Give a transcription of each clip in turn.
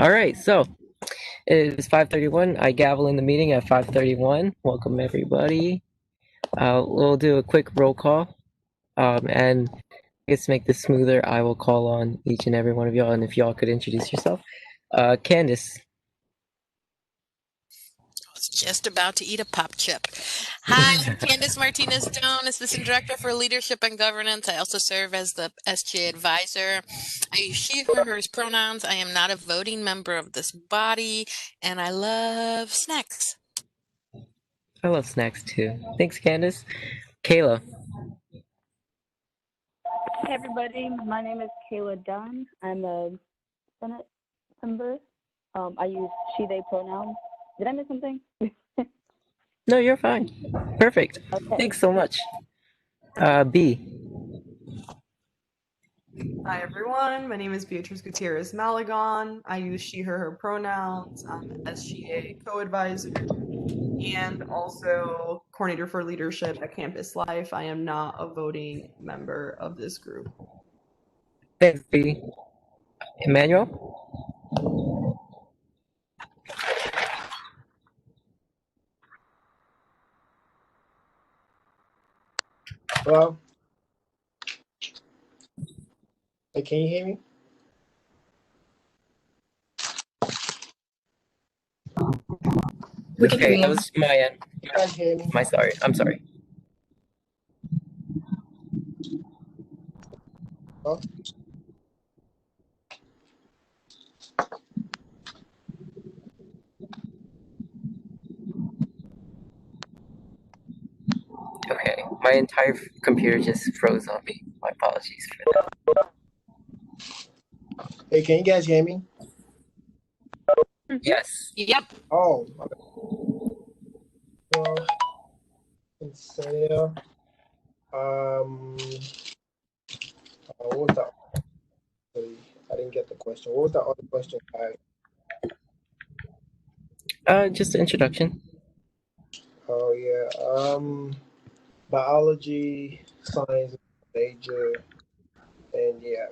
All right, so it is 5:31. I gavel in the meeting at 5:31. Welcome everybody. We'll do a quick roll call, and I guess to make this smoother, I will call on each and every one of y'all, and if y'all could introduce yourself. Candace. I was just about to eat a pop chip. Hi, I'm Candace Martinez Jones, Assistant Director for Leadership and Governance. I also serve as the SGA Advisor. I use she, her, hers pronouns. I am not a voting member of this body, and I love snacks. I love snacks too. Thanks, Candace. Kayla. Hey everybody, my name is Kayla Dunn. I'm a Senate member. I use she, they pronouns. Did I miss something? No, you're fine. Perfect. Okay. Thanks so much. B. Hi everyone, my name is Beatrice Gutierrez Malagon. I use she, her pronouns. I'm SGA co-advisor and also coordinator for leadership at Campus Life. I am not a voting member of this group. Thanks, B. Emmanuel. Hello? Hey, can you hear me? We can hear Okay, you. that was my end. You guys hear me? I'm sorry. Oh, Okay, my entire computer just froze on me. My apologies for that. hey, can you guys hear me? Yes. Yep. Oh, well, Senator, what was that? I didn't get the question. What was the other question? Just an introduction. Oh yeah, biology, science major, and yeah.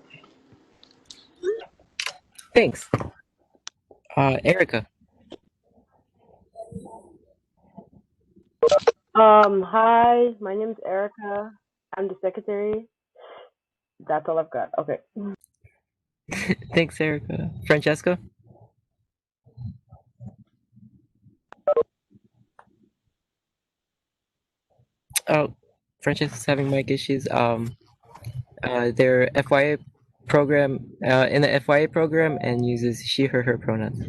Thanks. Erica. Hi, my name's Erica. I'm the secretary. That's all I've got. Okay. Thanks, Erica. Francesca. Oh, Francesca's having mic issues. Their FYA program, in the FYA program, and uses she, her pronouns.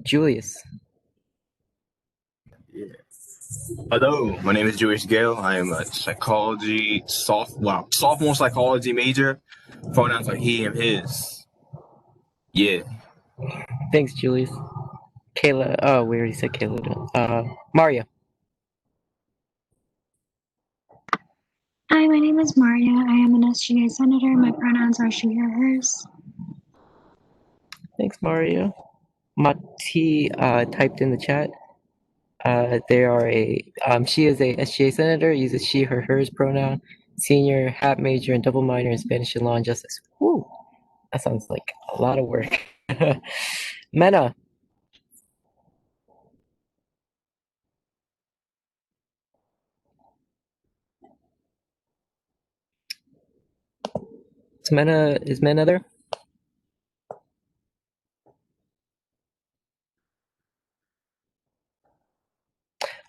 Julius. Hello, my name is Julius Gale. I am a sophomore psychology major. Pronouns are he and his. Yeah. Thanks, Julius. Kayla. Oh, we already said Kayla. Maria. Hi, my name is Maria. I am an SGA Senator. My pronouns are she, her, hers. Thanks, Maria. Mati typed in the chat. She is a SGA Senator, uses she, her, hers pronoun, senior, hat major, and double minor in Spanish and law and justice. Woo! That sounds like a lot of work. Mena. Is Mena there?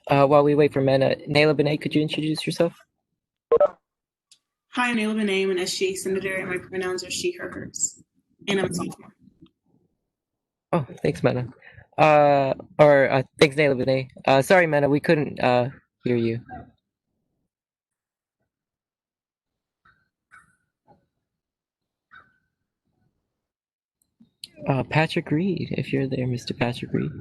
While we wait for Mena, Naila Benet, could you introduce yourself? Hi, I'm Naila Benet. I'm an SGA Senator, and my pronouns are she, her, hers. And I'm a sophomore. Oh, thanks, Mena. Thanks, Naila Benet. Sorry, Mena, we couldn't hear you. Patrick Reed, if you're there, Mr. Patrick Reed.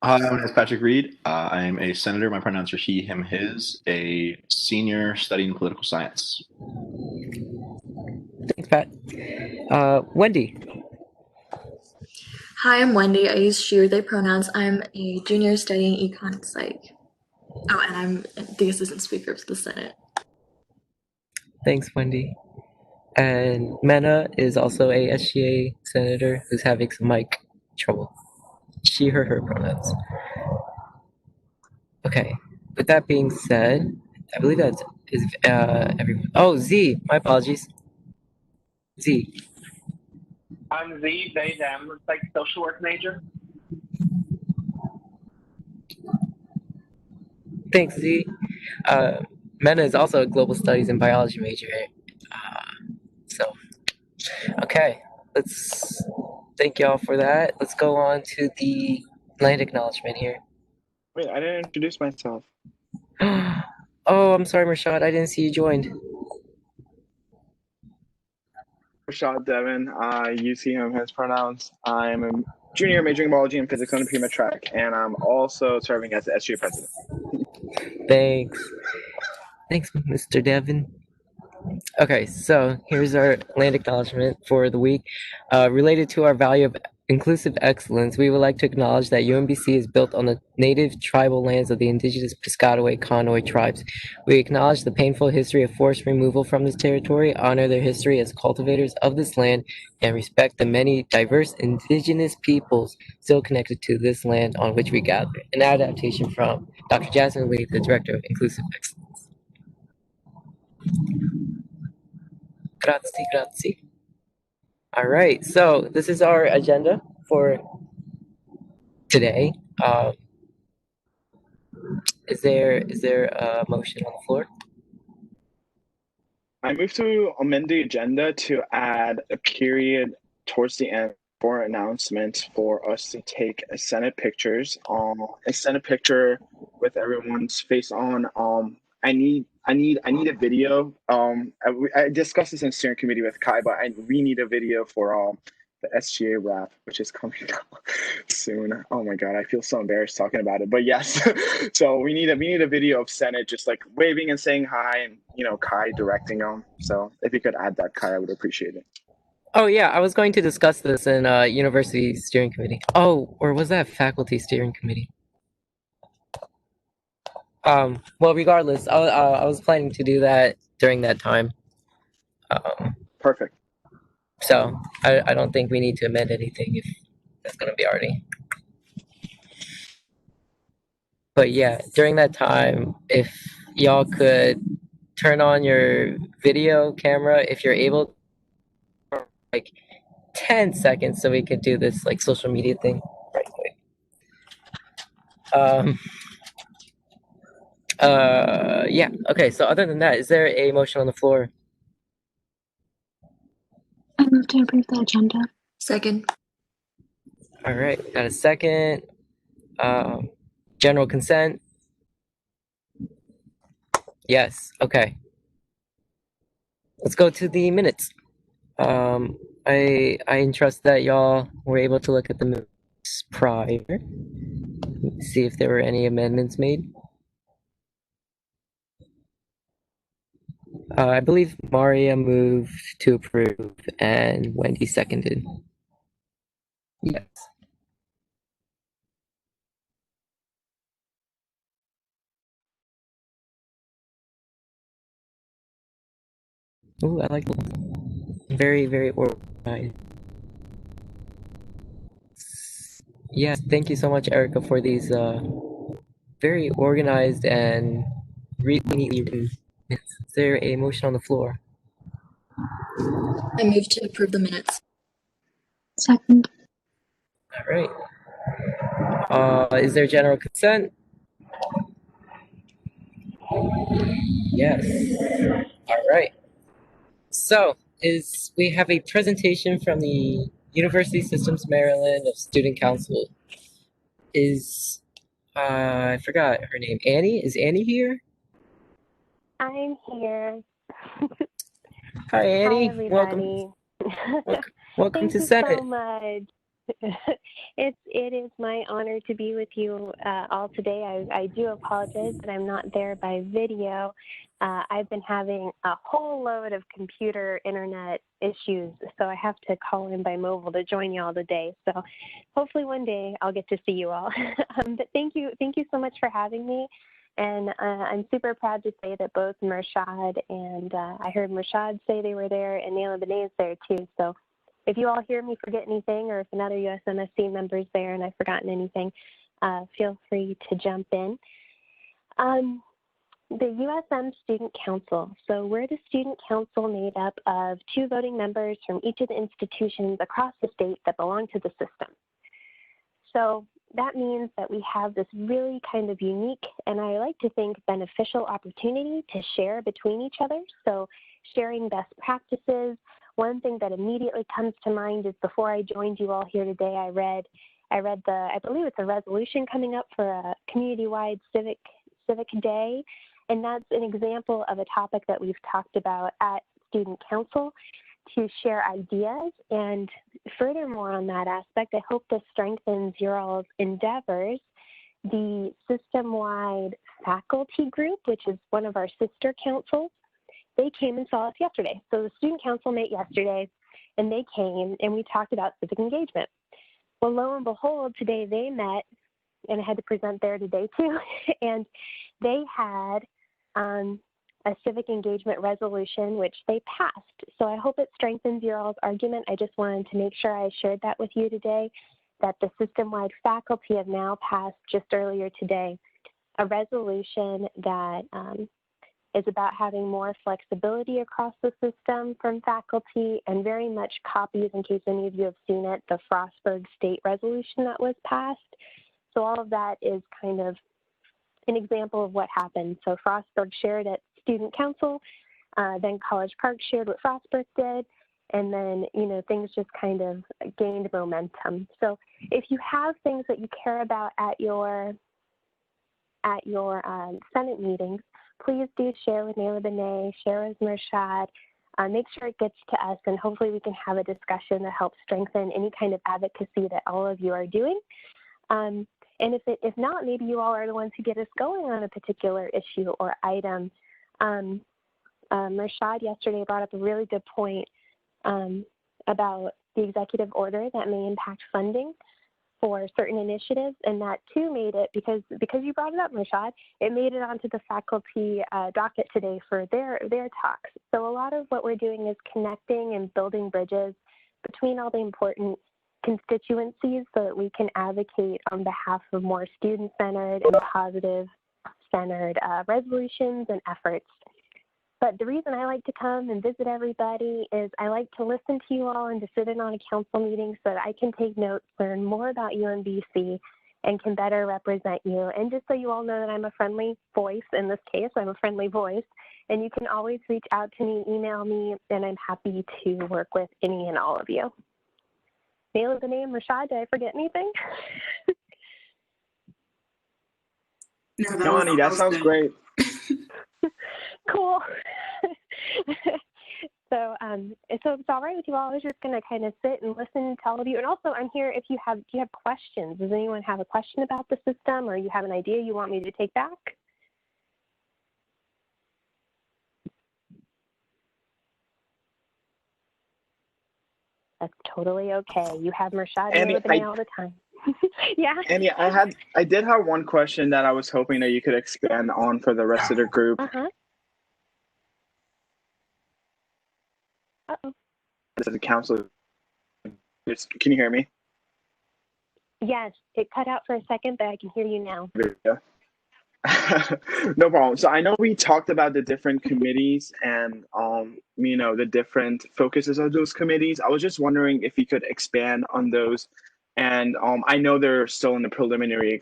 Hi, my name is Patrick Reed. I am a senator. My pronouns are he, him, his, a senior studying political science. Thanks, Pat. Wendy. Hi, I'm Wendy. I use she or they pronouns. I'm a junior studying econ and psych. Oh, and I'm the assistant speaker of the Senate. Thanks, Wendy. And Mena is also a SGA senator who's having some mic trouble. She, her pronouns. Okay. With that being said, I believe that's everyone. Oh, Z. My apologies. Z. I'm Z, they, them, like social work major. Thanks, Z. Mena is also a global studies and biology major. So, okay. Let's thank y'all for that. Let's go on to the land acknowledgement here. Wait, I didn't introduce myself. Oh, I'm sorry, Rashad. I didn't see you joined. Rashad Devin, use he, him, his pronouns. I'm a junior majoring in biology and physics on the pre-med track, and I'm also serving as the SGA president. Thanks. Thanks, Mr. Devin. Okay, so here's our land acknowledgement for the week. Related to our value of inclusive excellence, we would like to acknowledge that UMBC is built on the native tribal lands of the indigenous Piscataway Conoy tribes. We acknowledge the painful history of forced removal from this territory, honor their history as cultivators of this land, and respect the many diverse indigenous peoples still connected to this land on which we gather. An adaptation from Dr. Jasmine Lee, the Director of Inclusive Excellence. Grazie. All right, so this is our agenda for today. Is there a motion on the floor? I move to amend the agenda to add a period towards the end for announcements for us to take Senate pictures. A Senate picture with everyone's face on. I need a video. I discussed this in steering committee with Kai, but we need a video for the SGA rap, which is coming out soon. Oh my god, I feel so embarrassed talking about it. But yes, so we need a video of Senate just like waving and saying hi, and Kai directing them. So if you could add that, Kai, I would appreciate it. Oh yeah, I was going to discuss this in university steering committee. Oh, or was that faculty steering committee? Well, regardless, I was planning to do that during that time. Perfect. So I don't think we need to amend anything if that's going to be already. But yeah, during that time, if y'all could turn on your video camera, if you're able, like 10 seconds, so we could do this like social media thing right quick. Yeah. Okay. So other than that, is there a motion on the floor? I move to approve the agenda. Second. All right. Got a second. General consent. Yes. Okay. Let's go to the minutes. I entrust that y'all were able to look at the minutes prior. See if there were any amendments made. I believe Maria moved to approve and Wendy seconded. Yes. Ooh, I like very, very organized. Yes, thank you so much, Erica, for these very organized and really neatly written minutes. Is there a motion on the floor? I move to approve the minutes. Second. All right. Is there general consent? Yes. All right. So, we have a presentation from the University Systems Maryland of Student Council. I forgot her name. Annie? Is Annie here? I'm here. Hi, Annie. Hi, everybody. Welcome Thank to you Senate. so much. It is my honor to be with you all today. I do apologize that I'm not there by video. I've been having a whole load of computer internet issues, so I have to call in by mobile to join you all today. So hopefully one day I'll get to see you all. But thank you so much for having me. And I'm super proud to say that both Mershad and I heard Mershad say they were there, and Naila Benet is there too. So if you all hear me forget anything, or if another USMSC member is there and I've forgotten anything, feel free to jump in. The USM Student Council. So we're the student council made up of 2 voting members from each of the institutions across the state that belong to the system. So that means that we have this really kind of unique, and I like to think beneficial opportunity to share between each other. So sharing best practices. One thing that immediately comes to mind is before I joined you all here today, I read I believe it's a resolution coming up for a community-wide civic day. And that's an example of a topic that we've talked about at Student Council to share ideas. And furthermore on that aspect, I hope this strengthens your all's endeavors. The system-wide faculty group, which is one of our sister councils, they came and saw us yesterday. So the Student Council met yesterday, and they came and we talked about civic engagement. Well, lo and behold, today they met, and I had to present there today too, and they had a civic engagement resolution, which they passed. So I hope it strengthens your all's argument. I just wanted to make sure I shared that with you today, that the system-wide faculty have now passed just earlier today a resolution that is about having more flexibility across the system from faculty, and very much copies, in case any of you have seen it, the Frostburg State resolution that was passed. So all of that is kind of an example of what happened. So Frostburg shared at Student Council, then College Park shared what Frostburg did, and then, you know, things just kind of gained momentum. So if you have things that you care about at your Senate meetings, please do share with Naila Benet, share with Mershad, make sure it gets to us, and hopefully we can have a discussion that helps strengthen any kind of advocacy that all of you are doing. And if not, maybe you all are the ones who get us going on a particular issue or item. Mershad yesterday brought up a really good point about the executive order that may impact funding for certain initiatives, and that too made it, because you brought it up, Mershad, it made it onto the faculty docket today for their talks. So a lot of what we're doing is connecting and building bridges between all the important constituencies so that we can advocate on behalf of more student-centered and positive-centered resolutions and efforts. But the reason I like to come and visit everybody is I like to listen to you all and to sit in on a council meeting so that I can take notes, learn more about UMBC, and can better represent you. And just so you all know that I'm a friendly voice, in this case, I'm a friendly voice, and you can always reach out to me, email me, and I'm happy to work with any and all of you. Naila Benet, Mershad, did I forget anything? No, Annie, that sounds great. Cool. So if it's all right with you all, I was just going to kind of sit and listen to all of you. And also, I'm here if you have questions. Does anyone have a question about the system, or you have an idea you want me to take back? That's totally okay. You have Mershad and Benet all the time. Yeah. Annie, I did have one question that I was hoping that you could expand on for the rest of the group. Uh-oh. The council. Can you hear me? Yes, it cut out for a second, but I can hear you now. Yeah. No problem. So I know we talked about the different committees and you know, the different focuses of those committees. I was just wondering if you could expand on those. And I know they're still in the preliminary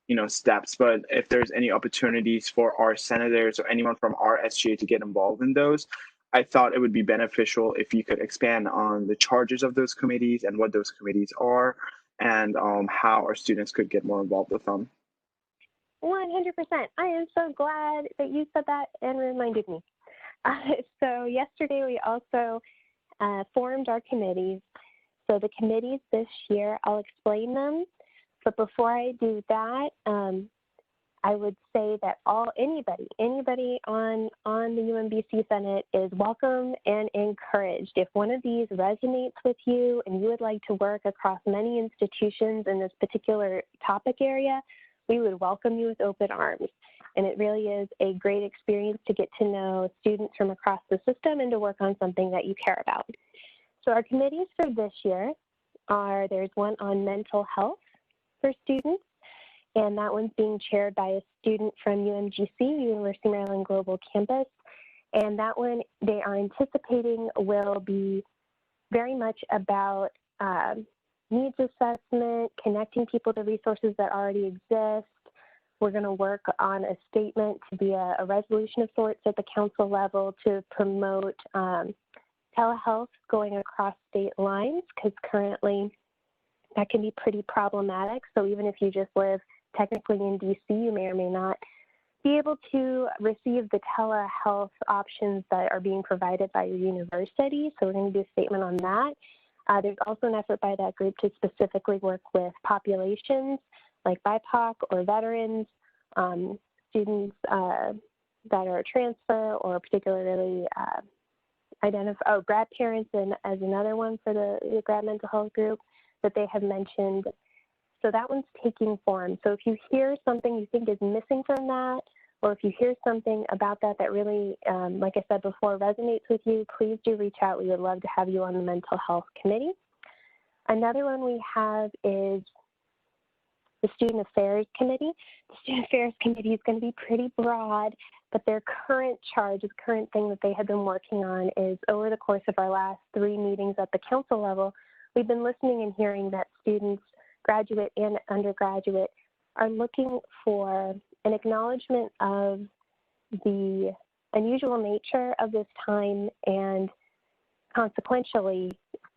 you know, steps, but if there's any opportunities for our senators or anyone from our SGA to get involved in those, I thought it would be beneficial if you could expand on the charges of those committees and what those committees are, and how our students could get more involved with them. 100%. I am so glad that you said that and reminded me. So yesterday we also formed our committees. So the committees this year, I'll explain them. But before I do that, I would say that anybody on the UMBC Senate is welcome and encouraged. If one of these resonates with you and you would like to work across many institutions in this particular topic area, we would welcome you with open arms. And it really is a great experience to get to know students from across the system and to work on something that you care about. So our committees for this year are, there's one on mental health for students, and that one's being chaired by a student from UMGC, University of Maryland Global Campus. And that one, they are anticipating will be very much about needs assessment, connecting people to resources that already exist. We're going to work on a statement to be a resolution of sorts at the council level to promote telehealth going across state lines, because currently that can be pretty problematic. So even if you just live technically in DC, you may or may not be able to receive the telehealth options that are being provided by your university. So we're going to do a statement on that. There's also an effort by that group to specifically work with populations like BIPOC or veterans, students that are transfer or particularly grad parents, and as another one for the grad mental health group that they have mentioned. So that one's taking form. So if you hear something you think is missing from that, or if you hear something about that that really, like I said before, resonates with you, please do reach out. We would love to have you on the Mental Health Committee. Another one we have is the Student Affairs Committee. The Student Affairs Committee is going to be pretty broad, but their current charge, the current thing that they have been working on is, over the course of our last 3 meetings at the council level, we've been listening and hearing that students, graduate and undergraduate, are looking for an acknowledgement of the unusual nature of this time and consequentially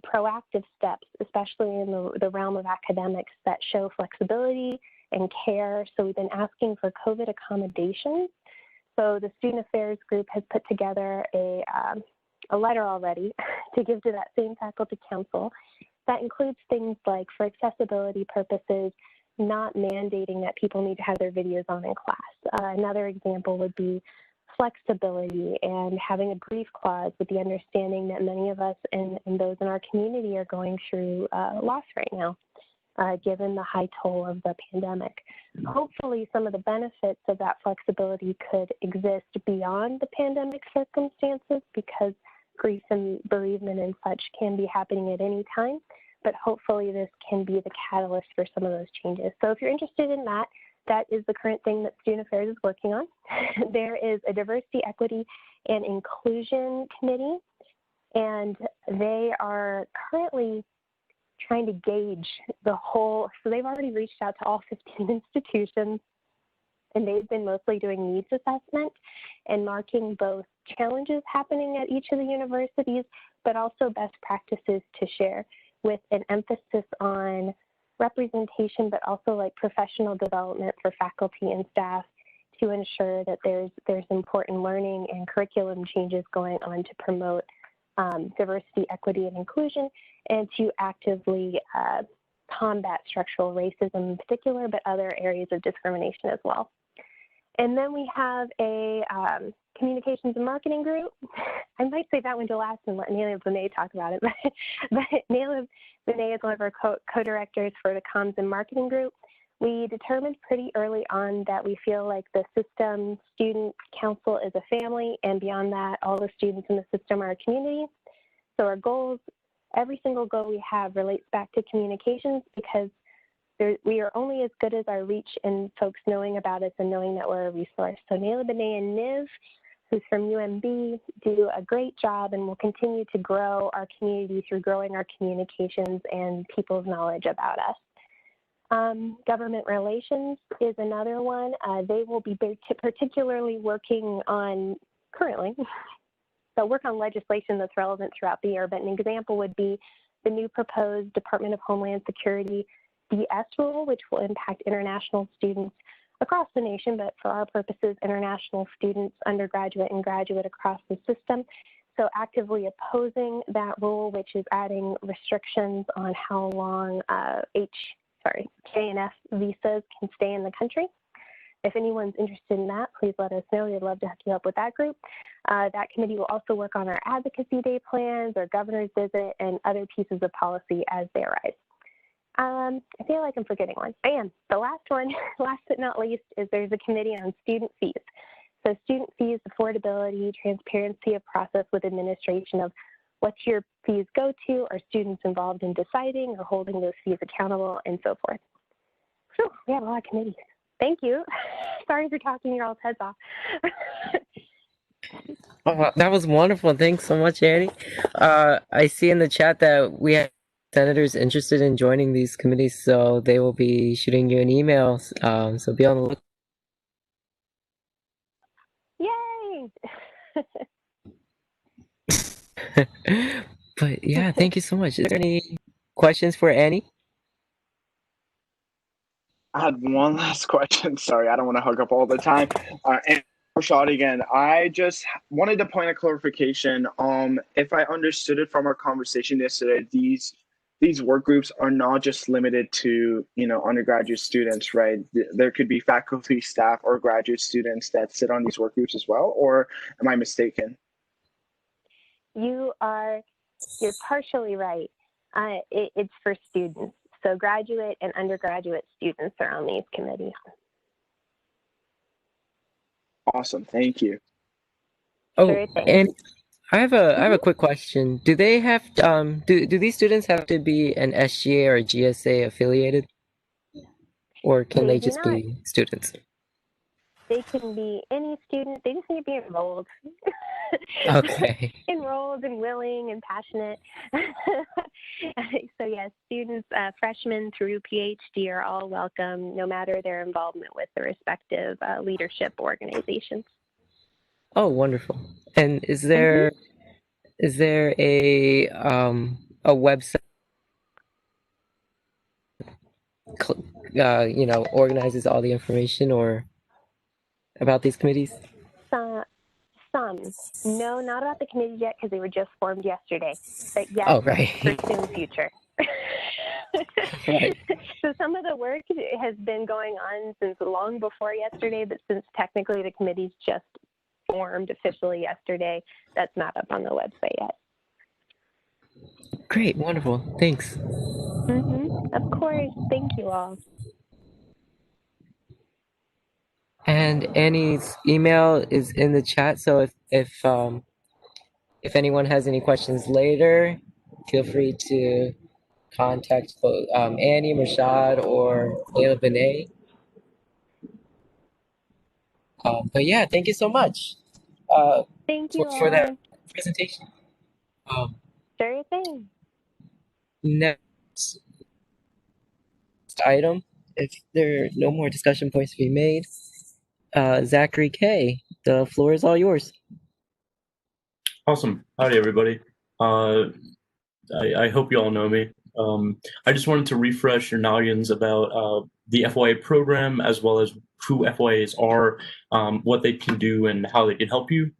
proactive steps, especially in the realm of academics, that show flexibility and care. So we've been asking for COVID accommodations. So the Student Affairs group has put together a letter already to give to that same faculty council that includes things like, for accessibility purposes, not mandating that people need to have their videos on in class. Another example would be flexibility and having a brief clause with the understanding that many of us and those in our community are going through loss right now, given the high toll of the pandemic. Hopefully, some of the benefits of that flexibility could exist beyond the pandemic circumstances, because grief and bereavement and such can be happening at any time. But hopefully this can be the catalyst for some of those changes. So if you're interested in that, that is the current thing that Student Affairs is working on. There is a Diversity, Equity, and Inclusion Committee, and they are currently trying to gauge the whole, so they've already reached out to all 15 institutions, and they've been mostly doing needs assessment and marking both challenges happening at each of the universities, but also best practices to share, with an emphasis on representation, but also like professional development for faculty and staff to ensure that there's important learning and curriculum changes going on to promote diversity, equity, and inclusion, and to actively combat structural racism in particular, but other areas of discrimination as well. And then we have a communications and marketing group. I might say that one to last and let Naila Bonet talk about it, but Naila Bonet is one of our co-directors for the comms and marketing group. We determined pretty early on that we feel like the system student council is a family, and beyond that, all the students in the system are a community. So our goals, every single goal we have relates back to communications, because we are only as good as our reach and folks knowing about us and knowing that we're a resource. So Naila Bonet and Niv, who's from UMB, do a great job and will continue to grow our community through growing our communications and people's knowledge about us. Government relations is another one. They will be particularly working on, currently, they'll work on legislation that's relevant throughout the year, but an example would be the new proposed Department of Homeland Security DS rule, which will impact international students across the nation, but for our purposes, international students, undergraduate and graduate across the system. So actively opposing that rule, which is adding restrictions on how long K&F visas can stay in the country. If anyone's interested in that, please let us know. We'd love to hook you up with that group. That committee will also work on our advocacy day plans, our governor's visit, and other pieces of policy as they arise. I feel like I'm forgetting one. I am. The last one, last but not least, is there's a committee on student fees. So student fees, affordability, transparency of process with administration of what your fees go to, are students involved in deciding or holding those fees accountable, and so forth. Whew, we have a lot of committees. Thank you. Sorry for talking your all's heads off. Oh, wow, that was wonderful. Thanks so much, Annie. I see in the chat that we have senators interested in joining these committees, so they will be shooting you an email. So be on the lookout. Yay! But yeah, thank you so much. Is there any questions for Annie? I had one last question. Sorry, I don't want to hug up all the time. And Rashad again, I just wanted to point a clarification. If I understood it from our conversation yesterday, these work groups are not just limited to, undergraduate students, right? There could be faculty, staff, or graduate students that sit on these work groups as well, or am I mistaken? You're partially right. It's for students. So graduate and undergraduate students are on these committees. Awesome, thank you. Oh, Sure thing. and I have a quick question. Do they have do these students have to be an SGA or GSA affiliated, or can they just be students? They can be any student. They just need to be enrolled. Okay. Enrolled and willing and passionate. So yes, students, freshmen through PhD are all welcome, no matter their involvement with the respective leadership organizations. Oh, wonderful. And is there a website organizes all the information or about these committees? Some. No, not about the committees yet because they were just formed yesterday. But yes, oh, right. for soon future. Right. So some of the work has been going on since long before yesterday, but since technically the committees just formed officially yesterday, that's not up on the website yet. Great, wonderful. Thanks. Of course. Thank you all. And Annie's email is in the chat, so if anyone has any questions later, feel free to contact Annie, Rashad, or Layla Benet. But yeah, thank you so much Thank you for that all. presentation. Sure thing. Next item, if there are no more discussion points to be made, Zachary K., the floor is all yours. Awesome. Howdy, everybody. I hope you all know me. I just wanted to refresh your noggins about the FYA program, as well as who FYAs are, what they can do, and how they can help you.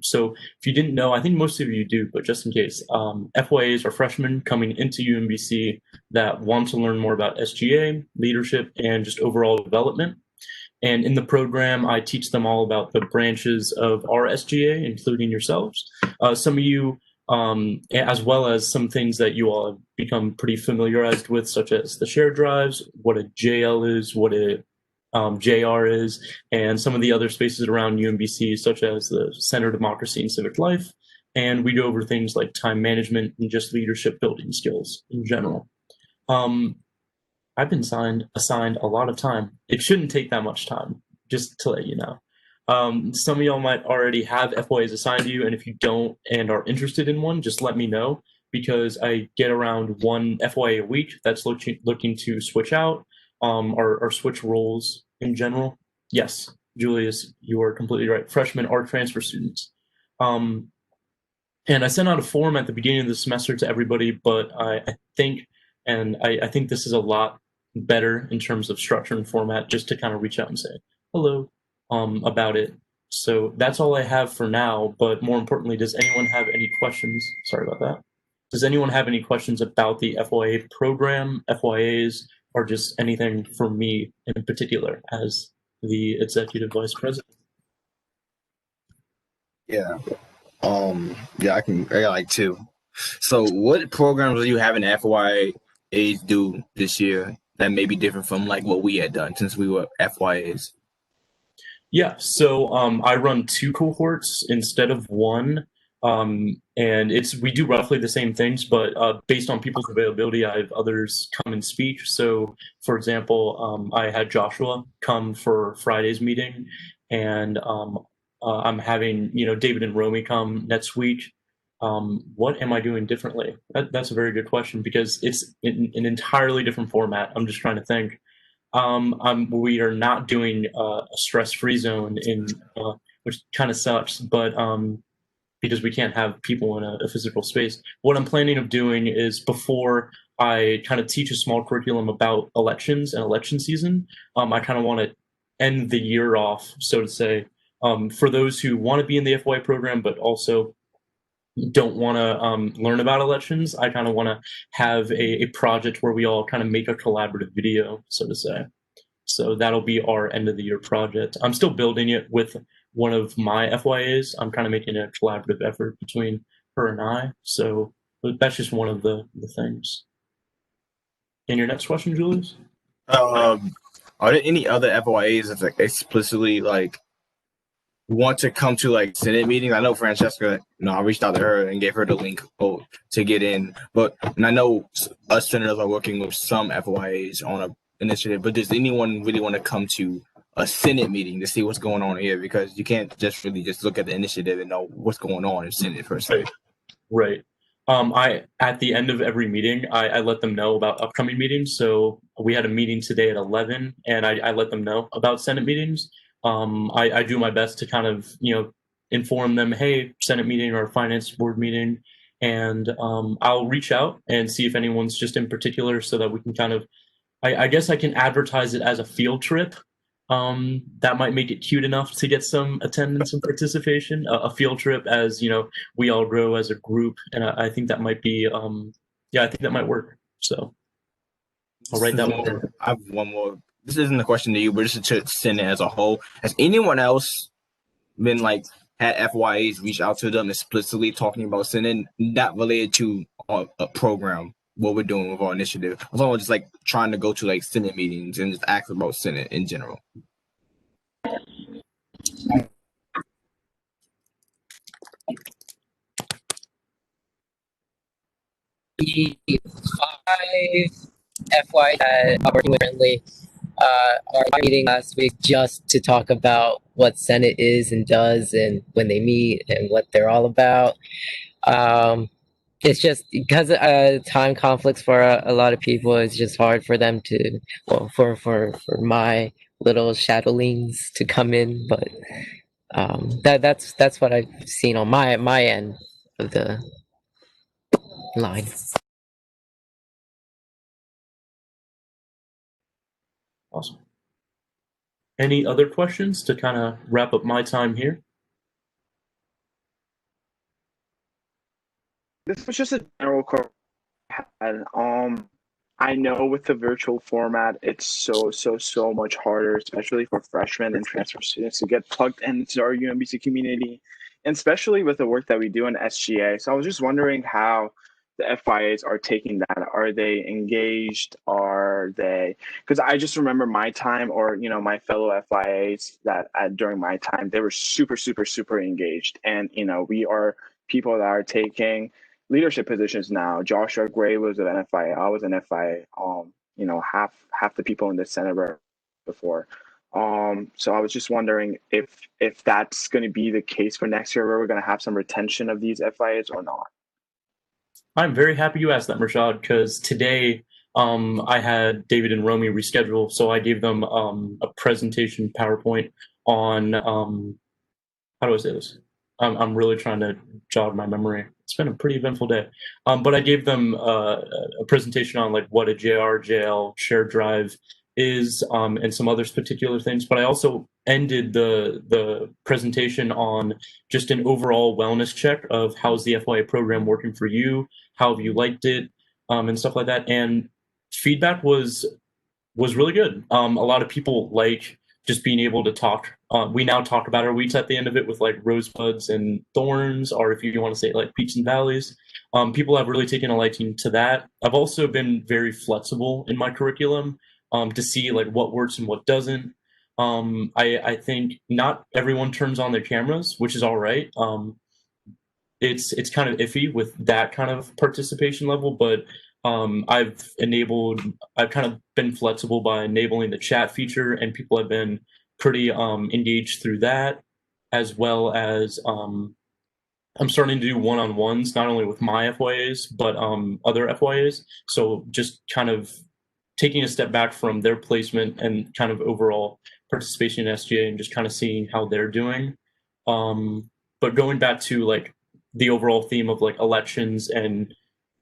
So if you didn't know, I think most of you do, but just in case, FYAs are freshmen coming into UMBC that want to learn more about SGA, leadership, and just overall development. And in the program, I teach them all about the branches of our SGA, including yourselves. Some of you, as well as some things that you all have become pretty familiarized with, such as the shared drives, what a JL is, what a JR is, and some of the other spaces around UMBC, such as the Center Democracy and Civic Life. And we go over things like time management and just leadership building skills in general. I've been assigned a lot of time. It shouldn't take that much time, just to let you know. Some of y'all might already have FYAs assigned to you, and if you don't and are interested in one, just let me know, because I get around one FYA a week that's looking to switch out or switch roles in general. Yes, Julius, you are completely right. Freshmen are transfer students. And I sent out a form at the beginning of the semester to everybody, but I think this is a lot better in terms of structure and format, just to kind of reach out and say hello about it. So that's all I have for now, but more importantly, does anyone have any questions? Sorry about that. Does anyone have any questions about the FYA program, FYAs, or just anything for me in particular as the executive vice president? Yeah. I got like two. So what programs do you have in FYA FYAs do this year that may be different from like what we had done since we were FYAs? Yeah, so I run 2 cohorts instead of 1, and we do roughly the same things, but based on people's availability, I have others come and speak. So, for example, I had Joshua come for Friday's meeting, and I'm having David and Romy come next week. What am I doing differently? That's a very good question because it's in an entirely different format. I'm just trying to think. We are not doing a stress-free zone which kind of sucks, but because we can't have people in a physical space. What I'm planning of doing is before I kind of teach a small curriculum about elections and election season, I kind of want to end the year off, so to say, for those who want to be in the FY program, but also don't want to learn about elections. I kind of want to have a project where we all kind of make a collaborative video, so to say. So that'll be our end of the year project. I'm still building it with one of my FYAs. I'm kind of making a collaborative effort between her and I. So that's just one of the things. And your next question, Julius? Are there any other FYAs that's like explicitly like want to come to like Senate meetings? I know Francesca, I reached out to her and gave her the link to get in, and I know us senators are working with some FYAs on a initiative, but does anyone really want to come to a Senate meeting to see what's going on here? Because you can't just really just look at the initiative and know what's going on in Senate per se. Right. At the end of every meeting, I let them know about upcoming meetings. So we had a meeting today at 11, and I let them know about Senate meetings. I do my best to kind of, inform them, hey, Senate meeting or finance board meeting. And I'll reach out and see if anyone's just in particular so that we can kind of, I guess I can advertise it as a field trip. That might make it cute enough to get some attendance and participation. A field trip, as we all grow as a group, and I think that might be, I think that might work. So I'll write that one. I have one more. This isn't a question to you, but just to Senate as a whole. Has anyone else been like had FYAs reach out to them explicitly talking about Senate, not related to a program? What we're doing with our initiative. I was just like trying to go to like Senate meetings and just ask about Senate in general. The 5 FY that I'm working with currently our meeting last week just to talk about what Senate is and does and when they meet and what they're all about. It's just because time conflicts for a lot of people. It's just hard for them to, well, for my little shadowlings to come in. But that's what I've seen on my end of the line. Awesome. Any other questions to kind of wrap up my time here? This was just a general question. I know with the virtual format, it's so much harder, especially for freshmen and transfer students to get plugged into our UMBC community, and especially with the work that we do in SGA. So I was just wondering how the FIAs are taking that. Are they engaged? Are they? Because I just remember my time, or my fellow FIAs that during my time, they were super engaged, and we are people that are taking leadership positions now. Joshua Gray was an FIA. I was an FIA. Half the people in the Senate were before. So I was just wondering if that's going to be the case for next year, where we're going to have some retention of these FIAs or not. I'm very happy you asked that, Rashad, because today I had David and Romy reschedule, so I gave them a presentation PowerPoint on how do I say this? I'm really trying to jog my memory. It's been a pretty eventful day. But I gave them a presentation on like what a JL shared drive is, and some other particular things. But I also ended the presentation on just an overall wellness check of how's the FYA program working for you, how have you liked it, and stuff like that. And feedback was really good. A lot of people like just being able to talk. We now talk about our weeks at the end of it with like rosebuds and thorns, or if you want to say like peaks and valleys. People have really taken a liking to that. I've also been very flexible in my curriculum to see like what works and what doesn't. I think not everyone turns on their cameras, which is all right. It's kind of iffy with that kind of participation level, but I've kind of been flexible by enabling the chat feature, and people have been pretty engaged through that, as well as I'm starting to do one-on-ones, not only with my FYAs, but other FYAs. So just kind of taking a step back from their placement and kind of overall participation in SGA and just kind of seeing how they're doing. But going back to like the overall theme of like elections and,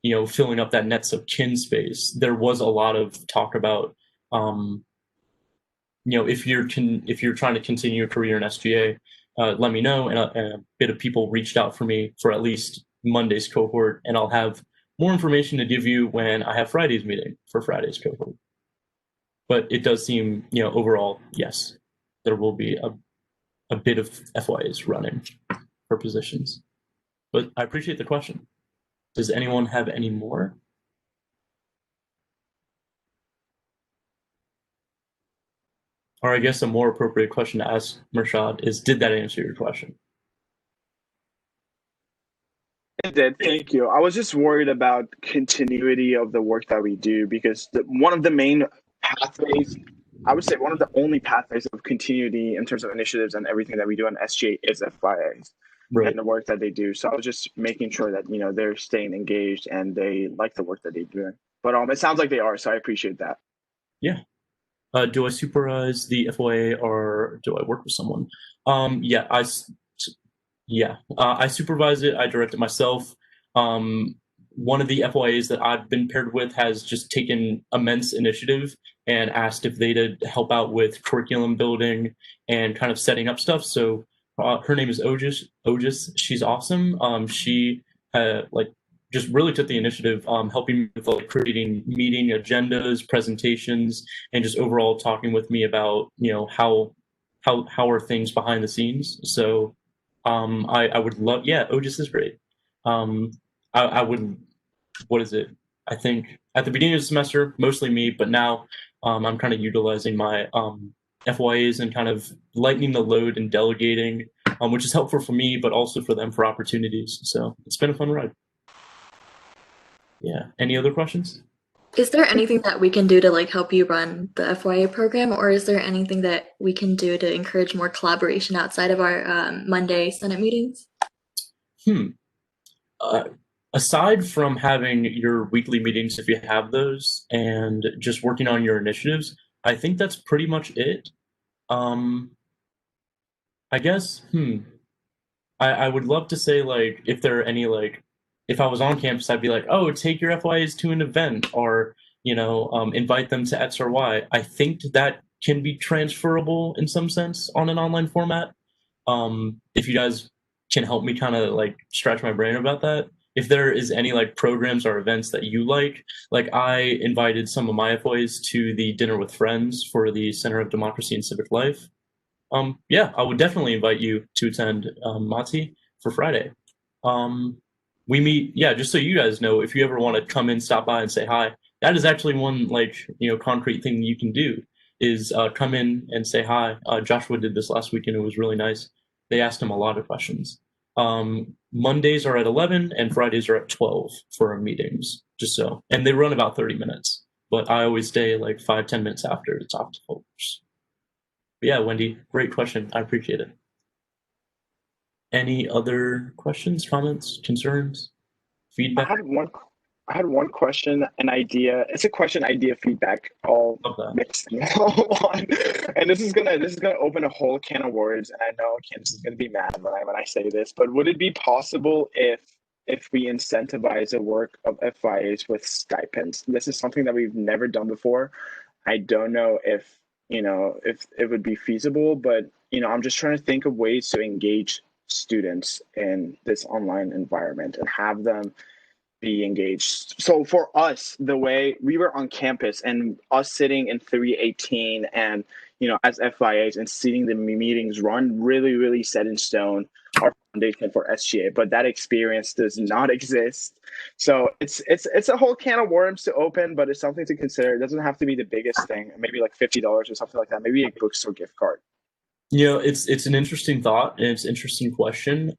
you know, filling up that next of kin space, there was a lot of talk about, you know, if you're trying to continue a career in SGA, let me know. And a bit of people reached out for me for at least Monday's cohort, and I'll have more information to give you when I have Friday's meeting for Friday's cohort. But it does seem, you know, overall, yes, there will be a bit of FYAs running for positions. But I appreciate the question. Does anyone have any more? Or I guess a more appropriate question to ask Mershad is, did that answer your question? It did. Thank you. I was just worried about continuity of the work that we do, because one of the main pathways, I would say one of the only pathways of continuity in terms of initiatives and everything that we do on SGA is FYAs. Right. And the work that they do. So I was just making sure that, you know, they're staying engaged and they like the work that they do. But it sounds like they are, so I appreciate that. Yeah. Do I supervise the FYA or do I work with someone? Yeah, I supervise it. I direct it myself. One of the FYAs that I've been paired with has just taken immense initiative and asked if they'd help out with curriculum building and kind of setting up stuff. So her name is Ojis. She's awesome. She just really took the initiative, helping with like creating meeting agendas, presentations, and just overall talking with me about, you know, how are things behind the scenes. So I would love, yeah, Ojis is great. I would, what is it? I think at the beginning of the semester, mostly me, but now I'm kind of utilizing my FYAs and kind of lightening the load and delegating, which is helpful for me, but also for them for opportunities. So it's been a fun ride. Yeah. Any other questions? Is there anything that we can do to like help you run the FYA program, or is there anything that we can do to encourage more collaboration outside of our Monday Senate meetings? Aside from having your weekly meetings, if you have those, and just working on your initiatives, I think that's pretty much it. I guess, I would love to say, like, if there are any, like, if I was on campus, I'd be like, oh, take your FYAs to an event, or, you know, invite them to X or Y. I think that can be transferable in some sense on an online format. If you guys can help me kind of, like, scratch my brain about that. If there is any like programs or events that you like I invited some of my FYAs to the Dinner with Friends for the Center of Democracy and Civic Life. Yeah, I would definitely invite you to attend Mati for Friday. We meet, yeah, just so you guys know, if you ever want to come in, stop by and say hi, that is actually one like, you know, concrete thing you can do is come in and say hi. Joshua did this last weekend. It was really nice. They asked him a lot of questions. Mondays are at 11 and Fridays are at 12 for our meetings, just so. And they run about 30 minutes, but I always stay like 5-10 minutes after to talk to folks. But yeah, Wendy, great question. I appreciate it. Any other questions, comments, concerns, feedback? I had one question, an idea. It's a question, idea, feedback, all mixed in one. And this is gonna open a whole can of worms. And I know Candace is gonna be mad when I say this, but would it be possible if we incentivize the work of FYAs with stipends? This is something that we've never done before. I don't know if it would be feasible, but I'm just trying to think of ways to engage students in this online environment and have them be engaged. So for us, the way we were on campus and us sitting in 318 and as FYAs and seeing the meetings run really set in stone our foundation for SGA, but that experience does not exist. So it's a whole can of worms to open, but it's something to consider. It doesn't have to be the biggest thing, maybe like $50 or something like that, maybe a bookstore gift card. It's an interesting thought and it's an interesting question.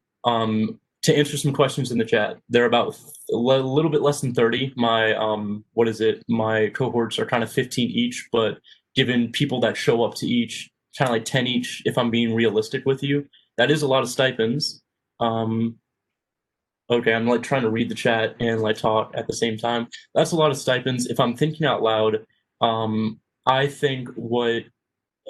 To answer some questions in the chat, they're about a little bit less than 30. My my cohorts are kind of 15 each, but given people that show up to each, kind of like 10 each, if I'm being realistic with you, that is a lot of stipends. Okay, I'm like trying to read the chat and like talk at the same time. That's a lot of stipends. If I'm thinking out loud, I think what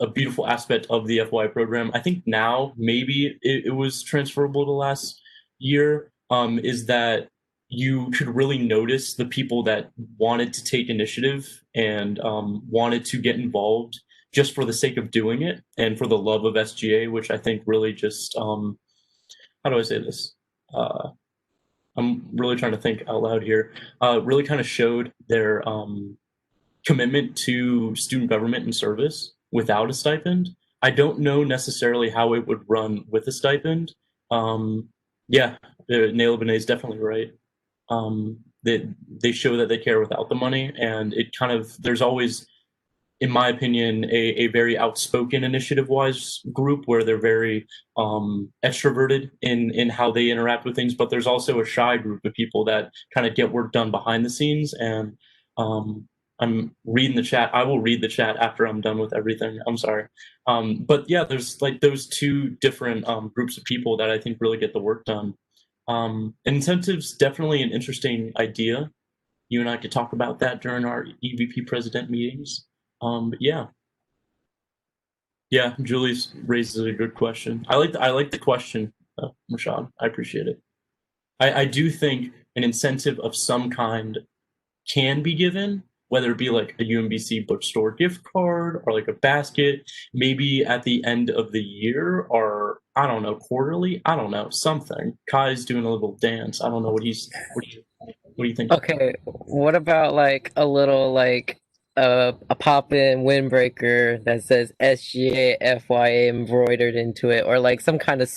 a beautiful aspect of the FY program, I think now maybe it was transferable to last year, is that you could really notice the people that wanted to take initiative and wanted to get involved just for the sake of doing it and for the love of SGA, which I think really just, how do I say this? I'm really trying to think out loud here. Really kind of showed their commitment to student government and service without a stipend. I don't know necessarily how it would run with a stipend. Yeah, Nail Benet is definitely right. They show that they care without the money, and it kind of, there's always, in my opinion, a very outspoken initiative-wise group where they're very extroverted in how they interact with things, but there's also a shy group of people that kind of get work done behind the scenes. And I'm reading the chat. I will read the chat after I'm done with everything. I'm sorry. But yeah, there's like those two different groups of people that I think really get the work done. Incentives, definitely an interesting idea. You and I could talk about that during our EVP president meetings. But yeah, Julie's raises a good question. I like the question, Rashad. I appreciate it. I do think an incentive of some kind can be given, whether it be like a UMBC bookstore gift card or like a basket, maybe at the end of the year, or I don't know, quarterly. I don't know, something. Kai's doing a little dance. I don't know what do you think? Okay, what about like a little like a pop-in windbreaker that says SGA FYA embroidered into it, or like some kind of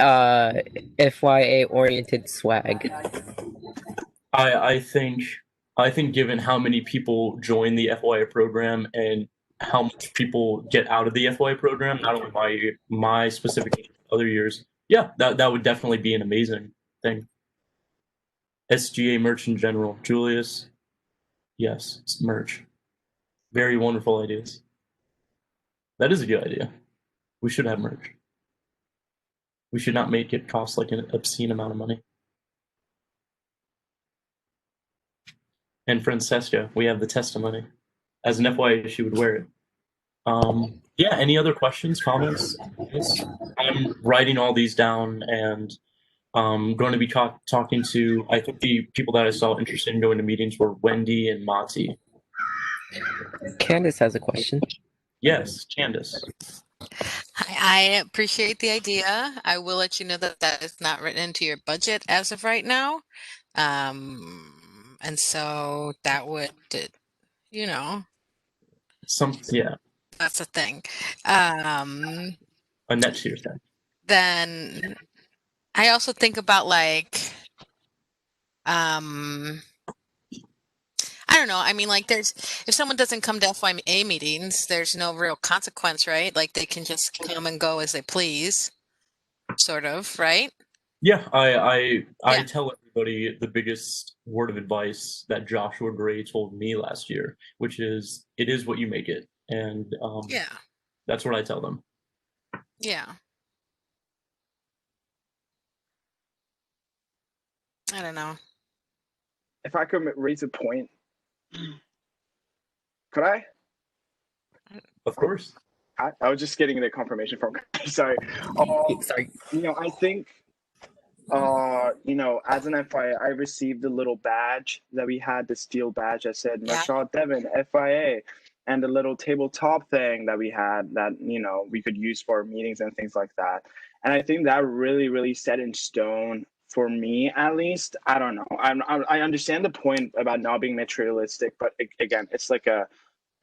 FYA oriented swag? I think given how many people join the FYA program and how much people get out of the FYA program, not only my specific other years, yeah, that would definitely be an amazing thing. SGA merch in general, Julius, yes, it's merch. Very wonderful ideas. That is a good idea. We should have merch. We should not make it cost like an obscene amount of money. And Francesca, we have the testimony. As an FYA, she would wear it. Yeah, any other questions, comments? Yes. I'm writing all these down, and going to be talking to, I think the people that I saw interested in going to meetings were Wendy and Mati. Candace has a question. Yes, Candace. I appreciate the idea. I will let you know that that is not written into your budget as of right now. And so that would, yeah. That's a thing. A next year's thing. Then I also think about like, I don't know. I mean, like if someone doesn't come to FYA meetings, there's no real consequence, right? Like they can just come and go as they please, sort of, right? Yeah, I tell everybody the biggest word of advice that Joshua Gray told me last year, which is, it is what you make it. And yeah, that's what I tell them. Yeah. I don't know. If I could raise a point, could I? Of course. I was just getting the confirmation from. Sorry. Sorry. I think. As an FIA, I received a little badge that we had, the steel badge that said Rashad Devin, FIA, and the little tabletop thing that we had that, we could use for meetings and things like that. And I think that really, really set in stone for me, at least. I don't know. I understand the point about not being materialistic, but again, it's like a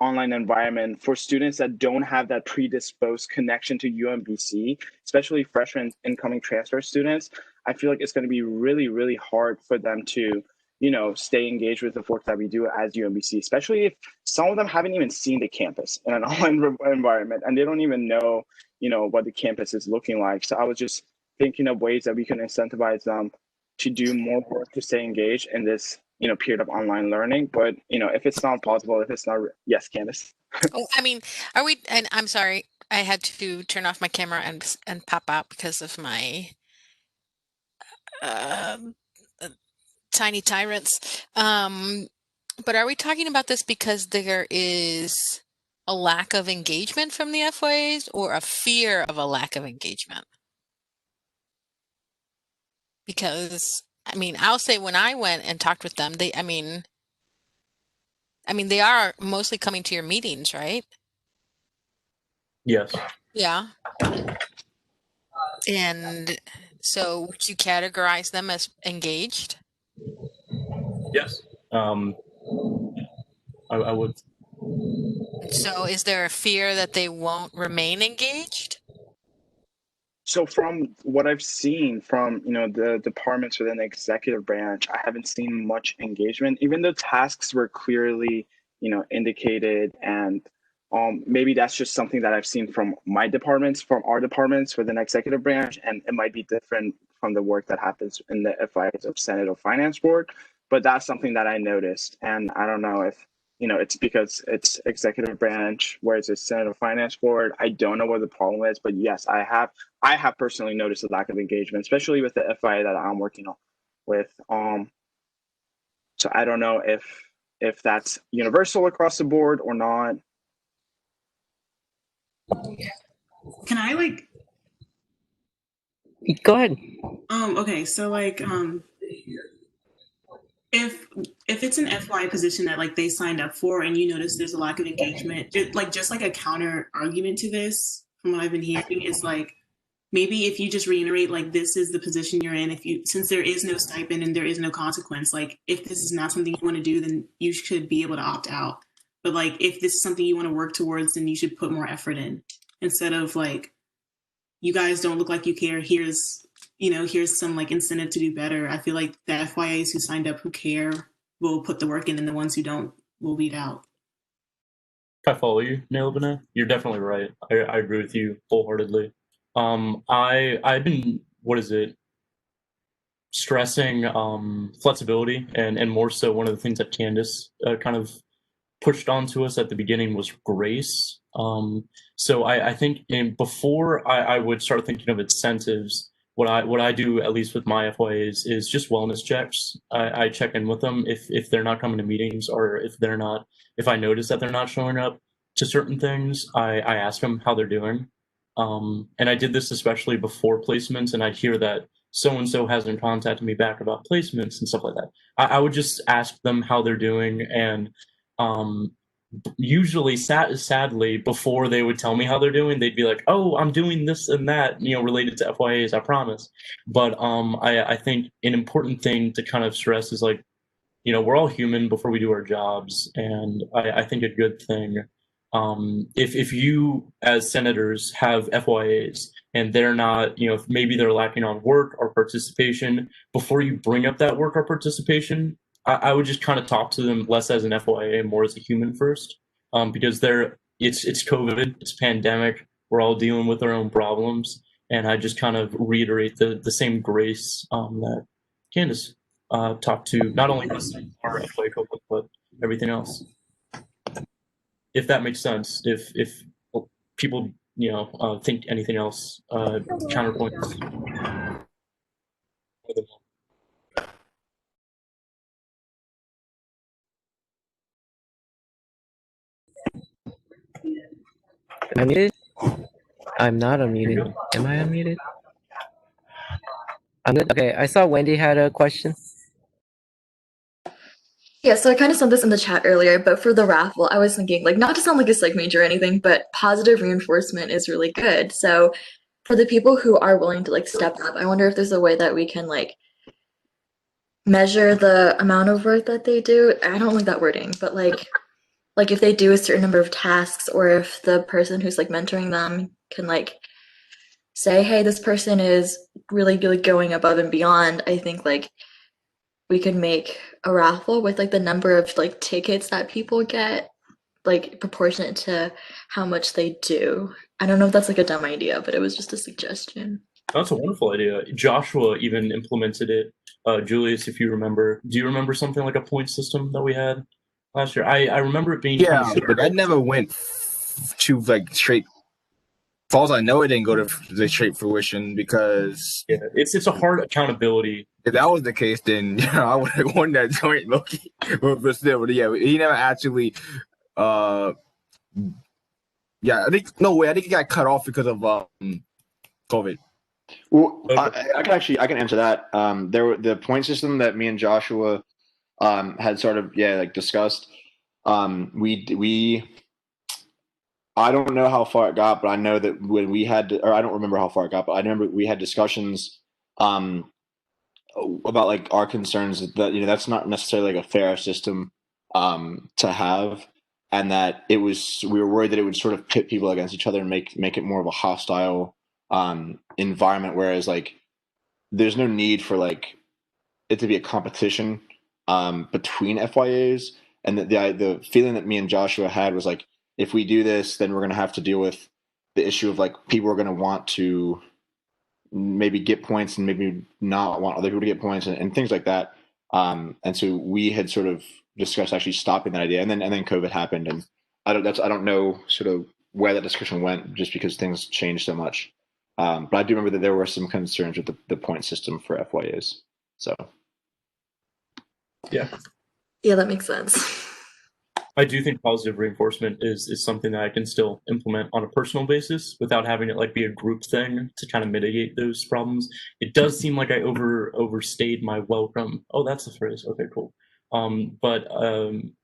online environment for students that don't have that predisposed connection to UMBC, especially freshmen incoming transfer students. I feel like it's going to be really, really hard for them to, you know, stay engaged with the work that we do as UMBC, especially if some of them haven't even seen the campus in an online environment and they don't even know, you know, what the campus is looking like. So I was just thinking of ways that we can incentivize them to do more work to stay engaged in this, you know, period of online learning. But, you know, if it's not possible, if it's not, yes, Candace. Oh, I mean, are we, and I'm sorry, I had to turn off my camera and pop out because of my um, uh, tiny tyrants. But are we talking about this because there is a lack of engagement from the FYAs or a fear of a lack of engagement? Because, I mean, I'll say when I went and talked with them, I mean, they are mostly coming to your meetings, right? Yes. Yeah. And so would you categorize them as engaged? Yes. I would. So is there a fear that they won't remain engaged? So from what I've seen from, you know, the departments within the executive branch, I haven't seen much engagement, even though tasks were clearly, you know, indicated. And maybe that's just something that I've seen from my departments, from our departments within executive branch, and it might be different from the work that happens in the FIs of Senate or Finance Board. But that's something that I noticed. And I don't know if, you know, it's because it's executive branch, whereas it's Senate or Finance Board. I don't know what the problem is, but yes, I have personally noticed a lack of engagement, especially with the FIA that I'm working on with. So I don't know if that's universal across the board or not. Can I like? Go ahead. Okay, so like, if it's an FY position that like they signed up for and you notice there's a lack of engagement, just like a counter argument to this, from what I've been hearing, is like, maybe if you just reiterate, like, this is the position you're in, since there is no stipend and there is no consequence, like, if this is not something you want to do, then you should be able to opt out. But like, if this is something you want to work towards, then you should put more effort in, instead of like, you guys don't look like you care, here's some like incentive to do better. I feel like the FYAs who signed up who care will put the work in, and the ones who don't will weed out. I follow you, Nailabana. You're definitely right. I agree with you wholeheartedly. I've been, stressing flexibility, and more so one of the things that Candace kind of pushed onto us at the beginning was grace. So I think before I would start thinking of incentives, what I do, at least with my FYAs, is just wellness checks. I check in with them if they're not coming to meetings, or if I notice that they're not showing up to certain things, I ask them how they're doing. And I did this especially before placements, and I'd hear that so-and-so hasn't contacted me back about placements and stuff like that. I would just ask them how they're doing, and usually sadly, before they would tell me how they're doing, they'd be like, oh, I'm doing this and that, related to FYAs, I promise. But I think an important thing to kind of stress is, like, we're all human before we do our jobs. And I think a good thing, if you as senators have FYAs and they're not, maybe they're lacking on work or participation, before you bring up that work or participation, I would just kind of talk to them less as an FYA and more as a human first, because it's COVID, it's pandemic, we're all dealing with our own problems, and I just kind of reiterate the same grace that Candace talked to, not only us, our FYA co-host, but everything else. If that makes sense, if people think anything else, counterpoints. Am I muted? I'm not unmuted. Am I unmuted? I'm good. Okay, I saw Wendy had a question. Yeah, so I kind of sent this in the chat earlier, but for the raffle, I was thinking, like, not to sound like a psych major or anything, but positive reinforcement is really good. So for the people who are willing to, like, step up, I wonder if there's a way that we can, like, measure the amount of work that they do. I don't like that wording, but, like, like if they do a certain number of tasks, or if the person who's like mentoring them can like say, hey, this person is really going above and beyond, I think like we could make a raffle with like the number of like tickets that people get, like proportionate to how much they do. I don't know if that's like a dumb idea, but it was just a suggestion. That's a wonderful idea. Joshua even implemented it. Julius, if you remember, do you remember something like a point system that we had last year? I remember it being kind Yeah, of but that never went to like straight. As far as I know, it didn't go to the straight fruition because yeah, it's a hard accountability. If that was the case, then I would have won that joint, Loki. But still, but yeah, he never actually. Yeah, I think I think he got cut off because of COVID. Well, I can answer that. There were the point system that me and Joshua had sort of discussed. I don't know how far it got, but I know that when we had, or I don't remember how far it got, but I remember we had discussions about like our concerns that that's not necessarily like a fair system to have, and that we were worried that it would sort of pit people against each other and make it more of a hostile environment, whereas like there's no need for like it to be a competition between FYAs. And the feeling that me and Joshua had was like, if we do this, then we're going to have to deal with the issue of like people are going to want to maybe get points and maybe not want other people to get points and things like that. And so we had sort of discussed actually stopping that idea, and then COVID happened, and I don't know sort of where that discussion went, just because things changed so much. But I do remember that there were some concerns with the point system for FYAs. So yeah, that makes sense. I do think positive reinforcement is something that I can still implement on a personal basis without having it like be a group thing to kind of mitigate those problems. It does seem like I overstayed my welcome. Oh, that's the phrase. Okay, cool. But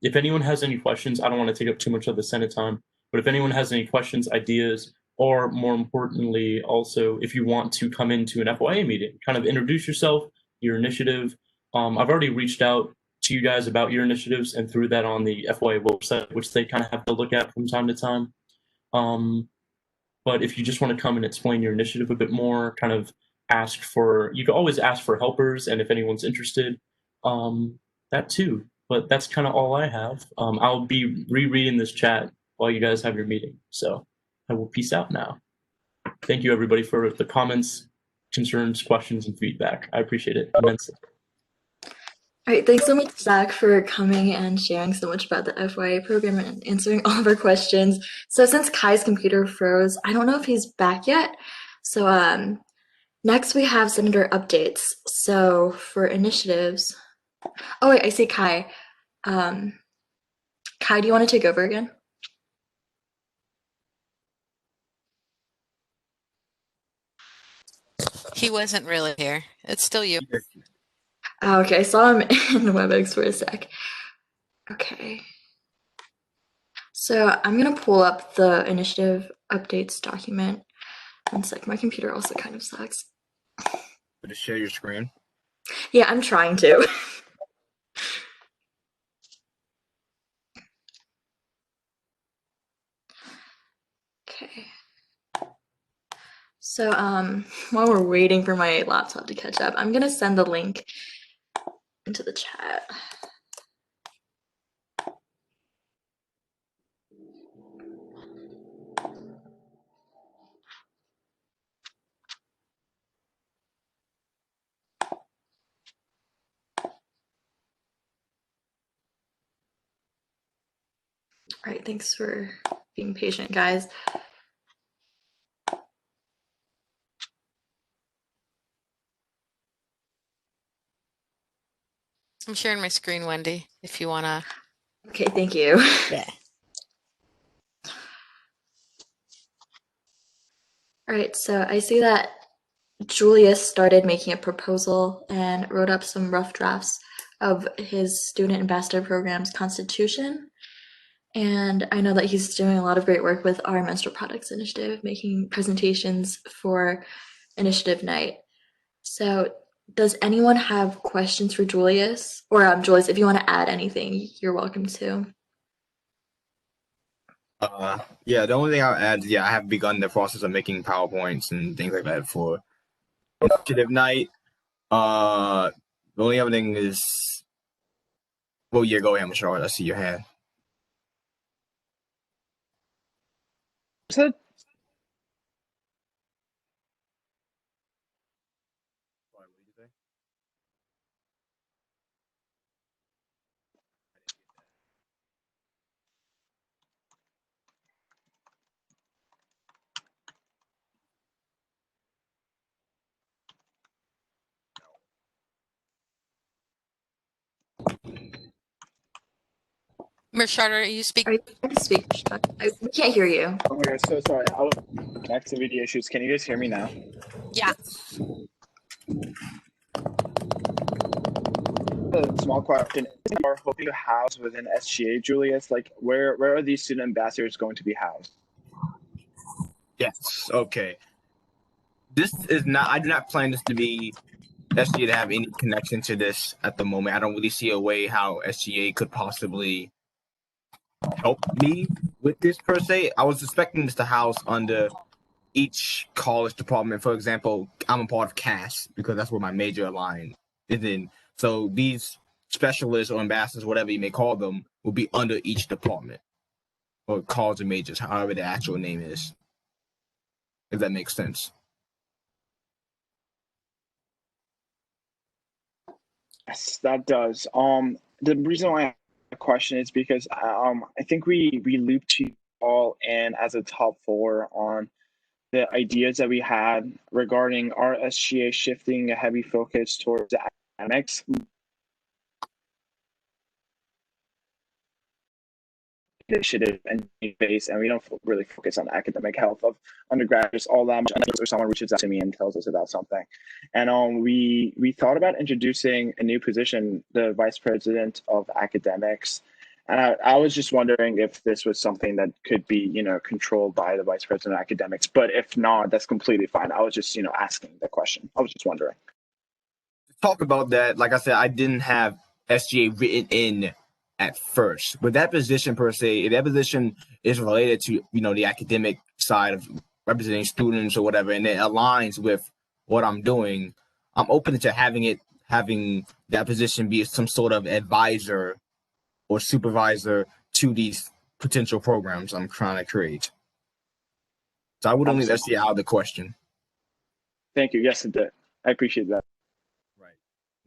if anyone has any questions, I don't want to take up too much of the Senate time, but if anyone has any questions, ideas, or more importantly, also if you want to come into an FYA meeting, kind of introduce yourself, your initiative. I've already reached out to you guys about your initiatives and threw that on the FYA website, which they kind of have to look at from time to time. But if you just want to come and explain your initiative a bit more, kind of you can always ask for helpers, and if anyone's interested, that too. But that's kind of all I have. I'll be rereading this chat while you guys have your meeting. So I will peace out now. Thank you everybody for the comments, concerns, questions, and feedback. I appreciate it immensely. All right, thanks so much, Zach, for coming and sharing so much about the FYA program and answering all of our questions. So since Kai's computer froze, I don't know if he's back yet. So next we have Senator updates. So for initiatives, oh wait, I see Kai. Kai, do you want to take over again? He wasn't really here. It's still you. Oh, okay, I saw him in WebEx for a sec. Okay. So I'm gonna pull up the initiative updates document. One sec, my computer also kind of sucks. To share your screen. Yeah, I'm trying to. Okay. So while we're waiting for my laptop to catch up, I'm gonna send the link into the chat. All right, thanks for being patient, guys. I'm sharing my screen, Wendy, if you want to. Okay, thank you. Yeah. All right, so I see that Julius started making a proposal and wrote up some rough drafts of his student ambassador program's constitution. And I know that he's doing a lot of great work with our menstrual products initiative, making presentations for initiative night. So does anyone have questions for Julius? Or Julius, if you want to add anything, you're welcome to. Yeah, the only thing I'll add is, I have begun the process of making PowerPoints and things like that for Initiative Night. The only other thing is, well, yeah, go ahead, Michelle. I see your hand. Said Miss Charter, you speak. Are you trying to speak? We can't hear you. Oh my god, so sorry. I was connectivity issues. Can you guys hear me now? Yeah. A small question. Are hoping to house within SGA, Julius? Like, where are these student ambassadors going to be housed? Yes. Okay. This is not. I do not plan this to be SGA to have any connection to this at the moment. I don't really see a way how SGA could possibly help me with this per se. I was expecting this to house under each college department. For example, I'm a part of CAS because that's where my major line is in. So these specialists or ambassadors, whatever you may call them, will be under each department or college of majors, however the actual name is. If that makes sense. Yes, that does. The reason why I have a question is because I think we looped you all in as a top 4 on the ideas that we had regarding our SGA shifting a heavy focus towards academics. Initiative and base, and we don't really focus on academic health of undergraduates all that much unless someone reaches out to me and tells us about something. And we thought about introducing a new position, the vice president of academics. And I was just wondering if this was something that could be, controlled by the vice president of academics. But if not, that's completely fine. I was just, asking the question. I was just wondering. Talk about that. Like I said, I didn't have SGA written in at first, but that position per se, that position is related to the academic side of representing students or whatever, and it aligns with what I'm doing. I'm open to having that position be some sort of advisor or supervisor to these potential programs I'm trying to create. So I wouldn't leave SGA out of the question. Thank you. Yes, it did. I appreciate that.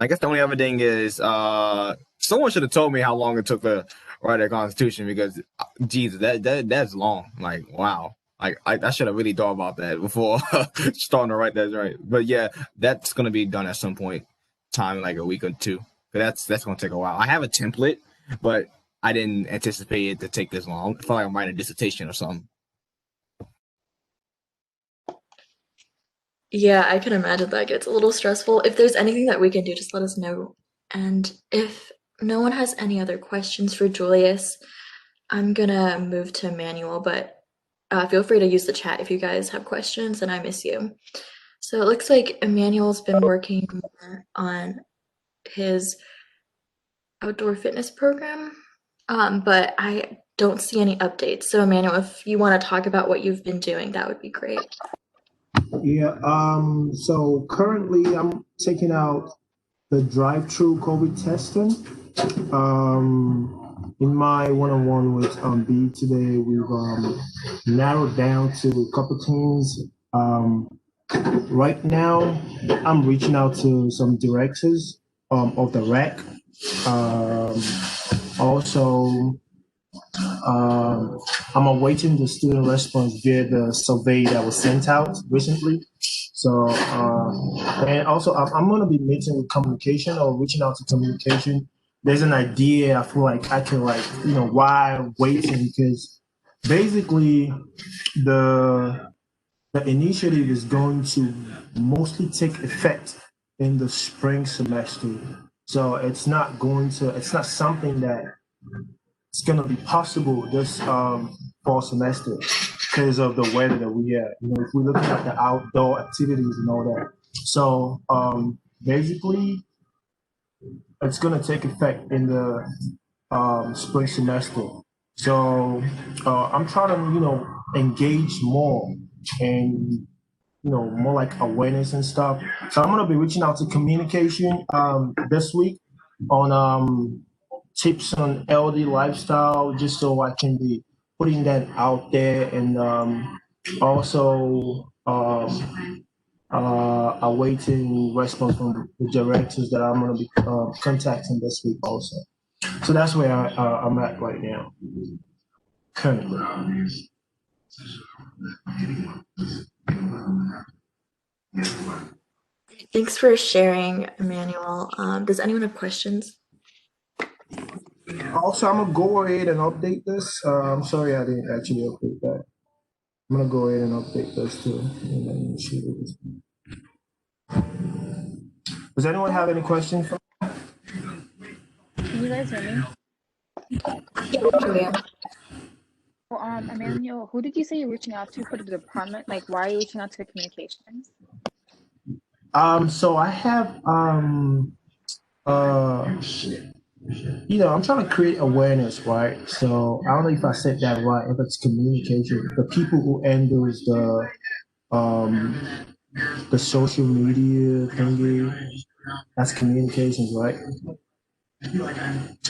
I guess the only other thing is someone should have told me how long it took to write a constitution because Jesus, that's long. Like, wow. I should have really thought about that before starting to write that, right? But yeah, that's gonna be done at some point time, like a week or two. But that's gonna take a while. I have a template, but I didn't anticipate it to take this long. I feel like I'm writing a dissertation or something. Yeah, I can imagine that gets a little stressful. If there's anything that we can do, just let us know. And if no one has any other questions for Julius, I'm gonna move to Emmanuel, but feel free to use the chat if you guys have questions and I miss you. So it looks like Emmanuel's been working more on his outdoor fitness program, but I don't see any updates. So Emmanuel, if you want to talk about what you've been doing, that would be great. Yeah, so currently I'm taking out the drive-through COVID testing. In my one-on-one with B today, we've narrowed down to a couple teams. Right now, I'm reaching out to some directors of the rec. Also, I'm awaiting the student response via the survey that was sent out recently. So, and also I'm going to be meeting with communication or reaching out to communication. There's an idea I feel like I can why I'm waiting, because basically the initiative is going to mostly take effect in the spring semester. So it's not something that it's going to be possible this fall semester because of the weather that we have. If we're looking at the outdoor activities and all that. So basically, it's going to take effect in the spring semester. So I'm trying to, engage more and, more like awareness and stuff. So I'm gonna be reaching out to communication this week on tips on LD lifestyle, just so I can be putting that out there and also awaiting response from the directors that I'm gonna be contacting this week also. So that's where I'm at right now, currently. Thanks for sharing, Emmanuel. Does anyone have questions? Also, I'm gonna go ahead and update this. I'm sorry I didn't actually update that. I'm gonna go ahead and update this too. And then see what this- Does anyone have any questions? Can you guys hear me? Yeah. Well, Emmanuel, who did you say you're reaching out to for the department? Like, why are you reaching out to communications? So I have I'm trying to create awareness, right? So I don't know if I said that right, if it's communication. The people who handles the social media thingy, that's communications, right?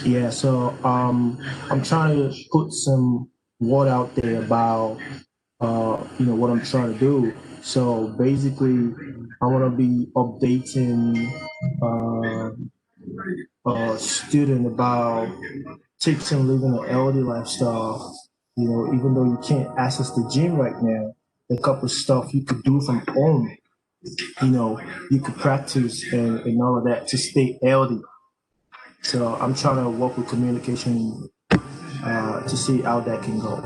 Yeah, so I'm trying to put some word out there about what I'm trying to do. So basically, I want to be updating student about tips in living an healthy lifestyle. Even though you can't access the gym right now, a couple of stuff you could do from home. You could practice and all of that to stay healthy. So I'm trying to work with communication to see how that can go.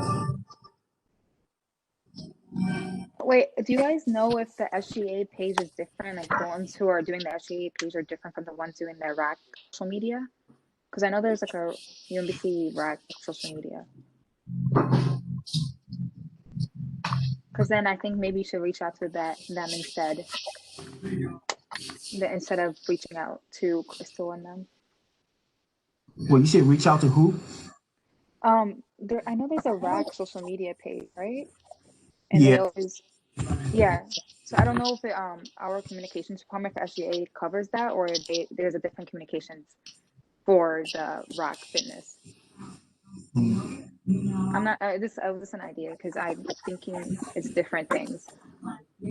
Wait, do you guys know if the SGA page is different? Like, the ones who are doing the SGA page are different from the ones doing the RAC social media? Because I know there's like a UMBC RAC social media. Because then I think maybe you should reach out to them instead of reaching out to Crystal and them. Well, you said reach out to who? I know there's a RAC social media page, right? And Yeah. they always, yeah. So I don't know if our communications department for SGA covers that, or there's a different communications for the RAC fitness. I'm not. This was an idea because I'm thinking it's different things.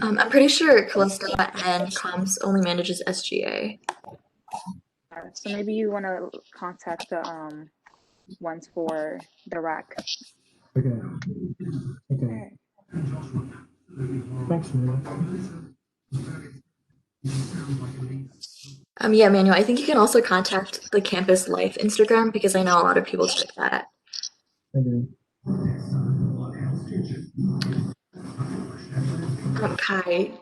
I'm pretty sure Callista and Comms only manages SGA. So maybe you want to contact the ones for the RAC. Okay. Okay. Thanks, man. Yeah, Manuel, I think you can also contact the Campus Life Instagram because I know a lot of people check that. Kai,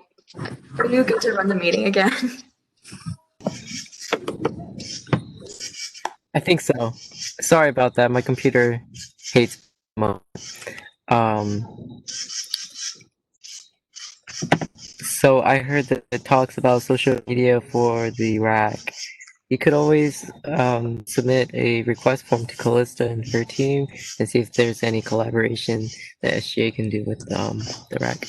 are you good to run the meeting again? I think so. Sorry about that. My computer hates mode. So I heard that it talks about social media for the rack. You could always submit a request form to Callista and her team and see if there's any collaboration that SGA can do with the rack.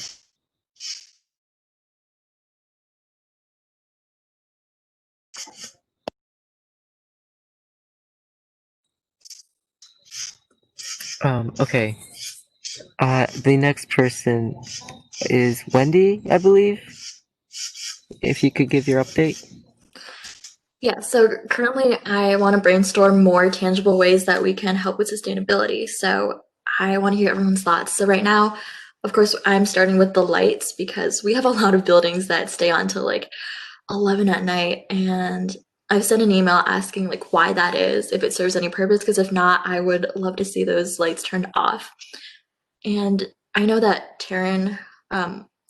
Okay. The next person is Wendy, I believe. If you could give your update. Yeah, so currently I want to brainstorm more tangible ways that we can help with sustainability. So I want to hear everyone's thoughts. So right now, of course, I'm starting with the lights because we have a lot of buildings that stay on till like 11 at night. And I've sent an email asking like why that is, if it serves any purpose, because if not, I would love to see those lights turned off. And I know that Taryn,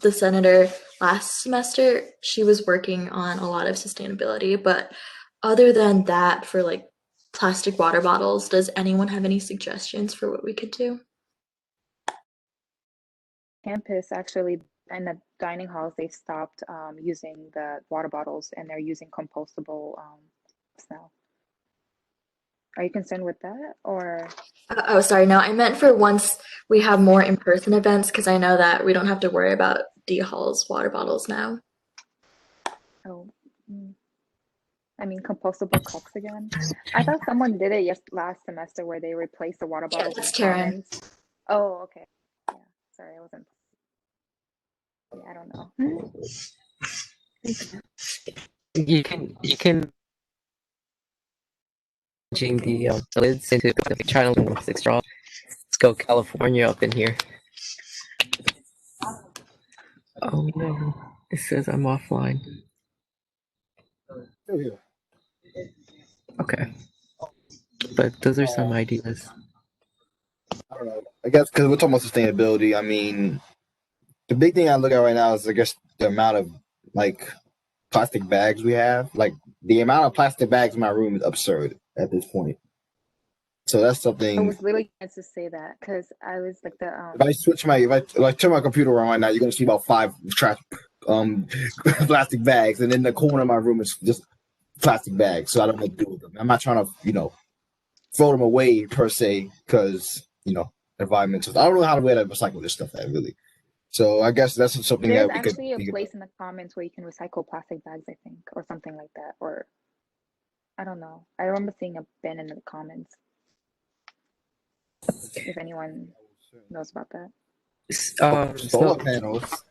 the senator last semester, she was working on a lot of sustainability, but other than that, for like plastic water bottles, does anyone have any suggestions for what we could do? Campus actually, in the dining halls, they stopped using the water bottles and they're using compostable now. Are you concerned with that, or? Oh, sorry. No, I meant for once we have more in-person events, because I know that we don't have to worry about D Hall's water bottles now. Oh, I mean, compostable cups again. I thought someone did it last semester where they replaced the water bottles That's with Karen. commons. Oh, okay. Yeah, sorry, I wasn't. Yeah, I don't know. You can changing the lids into the channel plastic straw. Let's go California up in here. Oh no, it says I'm offline. Okay, but those are some ideas. I don't know. I guess because we're talking about sustainability. I mean, the big thing I look at right now is, I guess, the amount of like plastic bags we have. Like the amount of plastic bags in my room is absurd at this point. So that's I something. was literally going to say that because I was like If I switch my, if I turn my computer on right now, you're gonna see about 5 trash plastic bags, and in the corner of my room is just plastic bags. So I don't know what to do with them. I'm not trying to, throw them away per se, because environmental. I don't know how to way to recycle this stuff at really. So I guess that's something there's that we actually a could. place in the comments where you can recycle plastic bags, I think, or something like that, or I don't know. I remember seeing a bin in the comments. If anyone knows about that. Solar panels.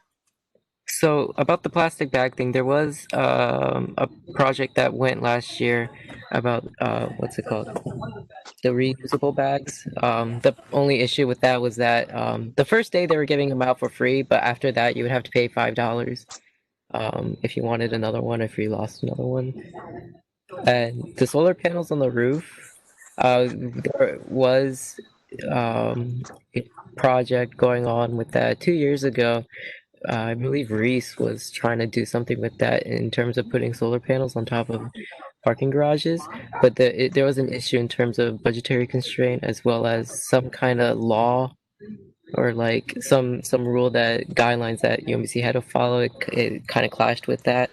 So about the plastic bag thing, there was a project that went last year about what's it called? The reusable bags. The only issue with that was that the first day they were giving them out for free, but after that you would have to pay $5 if you wanted another one, if you lost another one. And the solar panels on the roof, there was a project going on with that 2 years ago. I believe Reese was trying to do something with that in terms of putting solar panels on top of parking garages, but there was an issue in terms of budgetary constraint, as well as some kind of law or like some rule that guidelines that UMBC had to follow. It kind of clashed with that.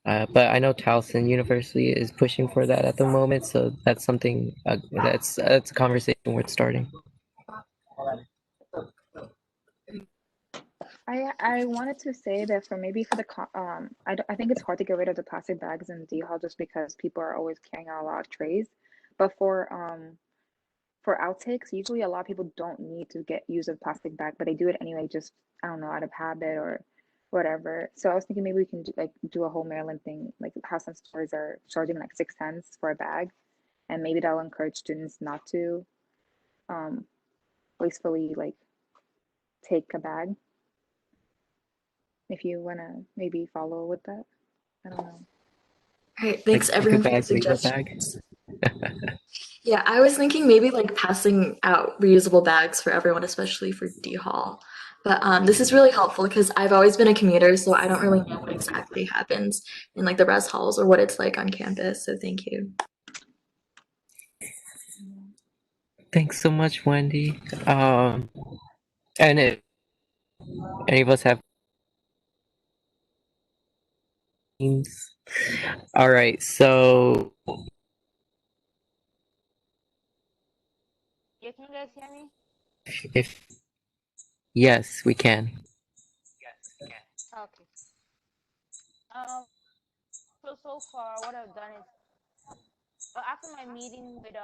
But I know Towson University is pushing for that at the moment, so that's something that's a conversation worth starting. I wanted to say that for the I think it's hard to get rid of the plastic bags in D Hall just because people are always carrying out a lot of trays. But for outtakes, usually a lot of people don't need to get use of plastic bag, but they do it anyway, just I don't know, out of habit or whatever. So I was thinking maybe we can do a whole Maryland thing, like how some stores are charging like 6 cents for a bag, and maybe that'll encourage students not to wastefully take a bag. If you wanna maybe follow with that, I don't know. Great, thanks everyone for the suggestions. Yeah, I was thinking maybe passing out reusable bags for everyone, especially for D Hall. But this is really helpful because I've always been a commuter, so I don't really know what exactly happens in the res halls or what it's like on campus. So thank you. Thanks so much, Wendy. And if any of us have teams, all right. So Yeah, can you guys hear me? if yes, we can. Okay. So far, what I've done is after my meeting with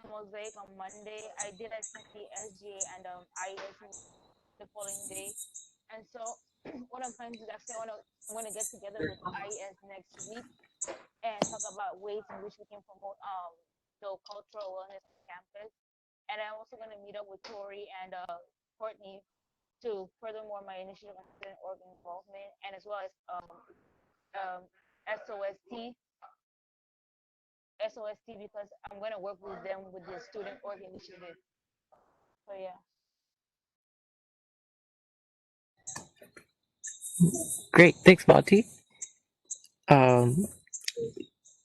Mosaic on Monday, I did attend the SGA and IS the following day, and so what I'm planning to do, actually, I'm gonna get together with IS next week and talk about ways in which we can promote the cultural wellness on campus, and I'm also gonna meet up with Tori and Courtney to furthermore my initiative on student organ involvement, and as well as SOST because I'm going to work with them with the student org initiative. So yeah. Great, thanks, Monty.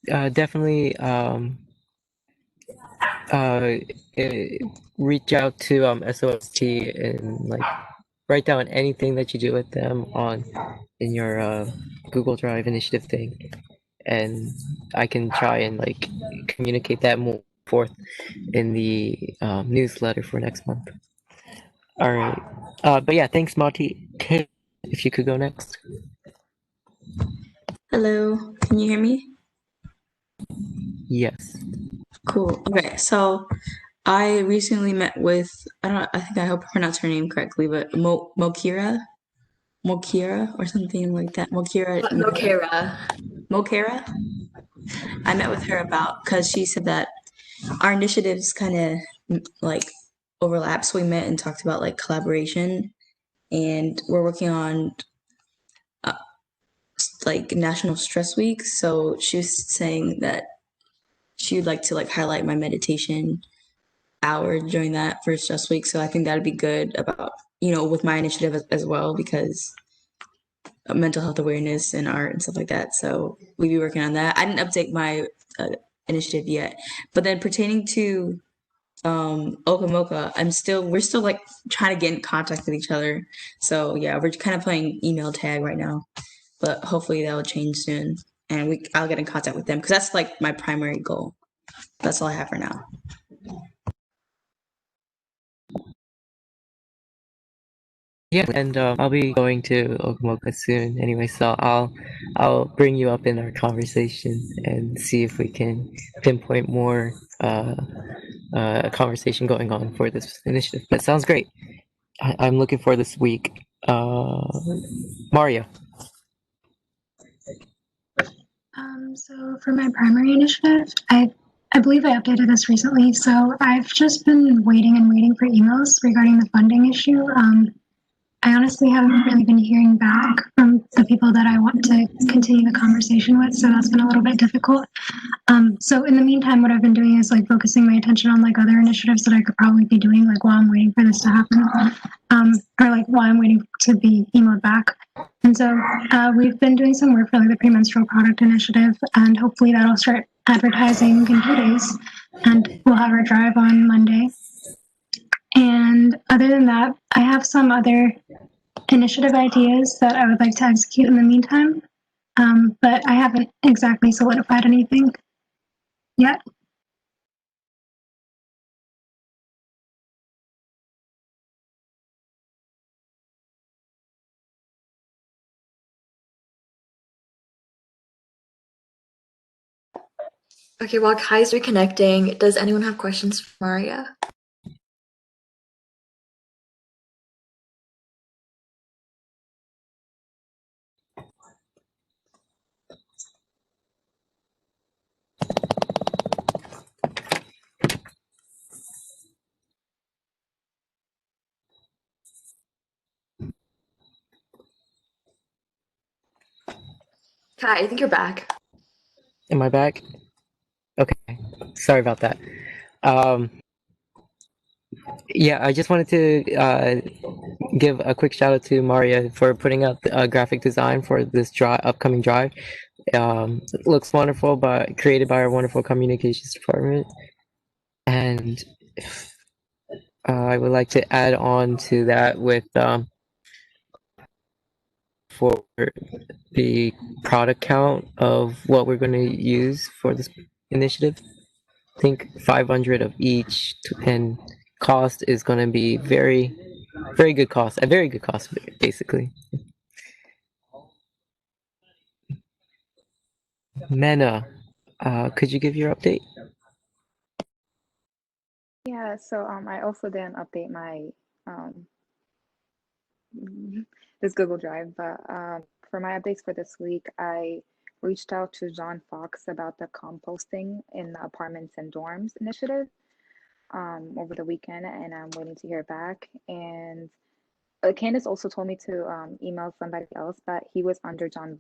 Definitely reach out to SOST and write down anything that you do with them in your Google Drive initiative thing, and I can try and like communicate that more forth in the newsletter for next month. All right, but yeah, thanks, Marty. Kate, if you could go next. Hello, can you hear me? Yes. Cool. Okay, so I recently met with, I think I hope I pronounced her name correctly, but Mokira or something like that. Mokira. I met with her because she said that our initiatives kind of like overlap. So we met and talked about like collaboration, and we're working on like National Stress Week. So she was saying that she would like to like highlight my meditation hour during that for Stress Week. So I think that'd be good about, with my initiative as well, because of mental health awareness and art and stuff like that. So we'd be working on that. I didn't update my initiative yet, but then pertaining to Okamoka, we're still like trying to get in contact with each other. So yeah, we're kind of playing email tag right now, but hopefully that will change soon, and I'll get in contact with them because that's like my primary goal. That's all I have for now. Yeah, and I'll be going to Okamoka soon anyway, so I'll bring you up in our conversation and see if we can pinpoint more conversation going on for this initiative. But sounds great. I'm looking for this week. Mario. So for my primary initiative, I believe I updated this recently. So I've just been waiting and waiting for emails regarding the funding issue. I honestly haven't really been hearing back from the people that I want to continue the conversation with, so that's been a little bit difficult. So in the meantime, what I've been doing is like focusing my attention on like other initiatives that I could probably be doing like while I'm waiting for this to happen, or like while I'm waiting to be emailed back. And so we've been doing some work for like the premenstrual product initiative, and hopefully that'll start advertising in 2 days, and we'll have our drive on Monday. And other than that, I have some other initiative ideas that I would like to execute in the meantime, but I haven't exactly solidified anything yet. Okay, while Kai's reconnecting, does anyone have questions for Maria? Kai, I think you're back. Am I back? Okay. Sorry about that. Yeah, I just wanted to give a quick shout out to Maria for putting out the graphic design for this upcoming drive. It looks wonderful, but created by our wonderful communications department. And I would like to add on to that with for the product count of what we're going to use for this initiative. I think 500 of each, and cost is going to be very good cost, a very good cost, basically. Mena, could you give your update? Yeah, so I also didn't update my this Google Drive, but for my updates for this week, I reached out to John Fox about the composting in the apartments and dorms initiative over the weekend, and I'm waiting to hear back. And Candace also told me to email somebody else, but he was under John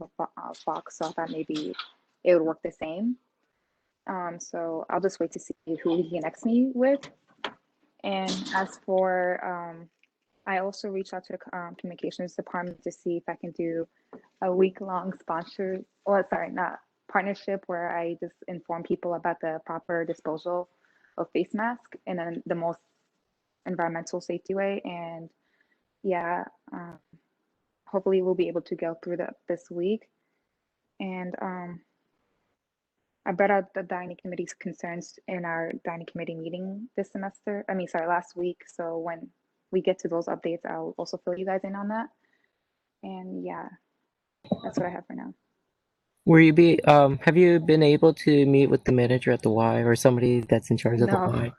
Fox, so I thought maybe it would work the same. So I'll just wait to see who he connects me with. And as for, I also reached out to the communications department to see if I can do a week-long not partnership, where I just inform people about the proper disposal of face mask in the most environmental safety way. And yeah, hopefully we'll be able to go through that this week. And I brought out the dining committee's concerns in our dining committee meeting this semester. I mean, sorry, last week. So when we get to those updates, I'll also fill you guys in on that. And yeah, that's what I have for now. Have you been able to meet with the manager at the Y or somebody that's in charge of the No, Y?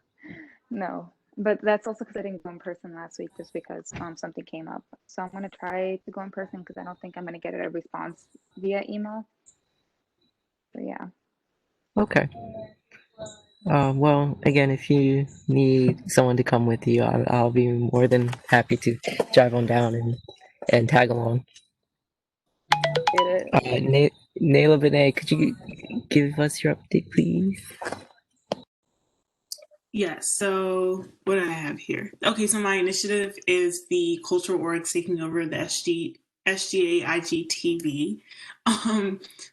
no, but that's also because I didn't go in person last week just because something came up. So I'm gonna try to go in person because I don't think I'm gonna get a response via email. So yeah. Okay. Well, again, if you need someone to come with you, I'll be more than happy to drive on down and tag along. Naila Vinay, could you give us your update, please? Yes, so what do I have here? Okay, so my initiative is the cultural orgs taking over the SGA IGTV.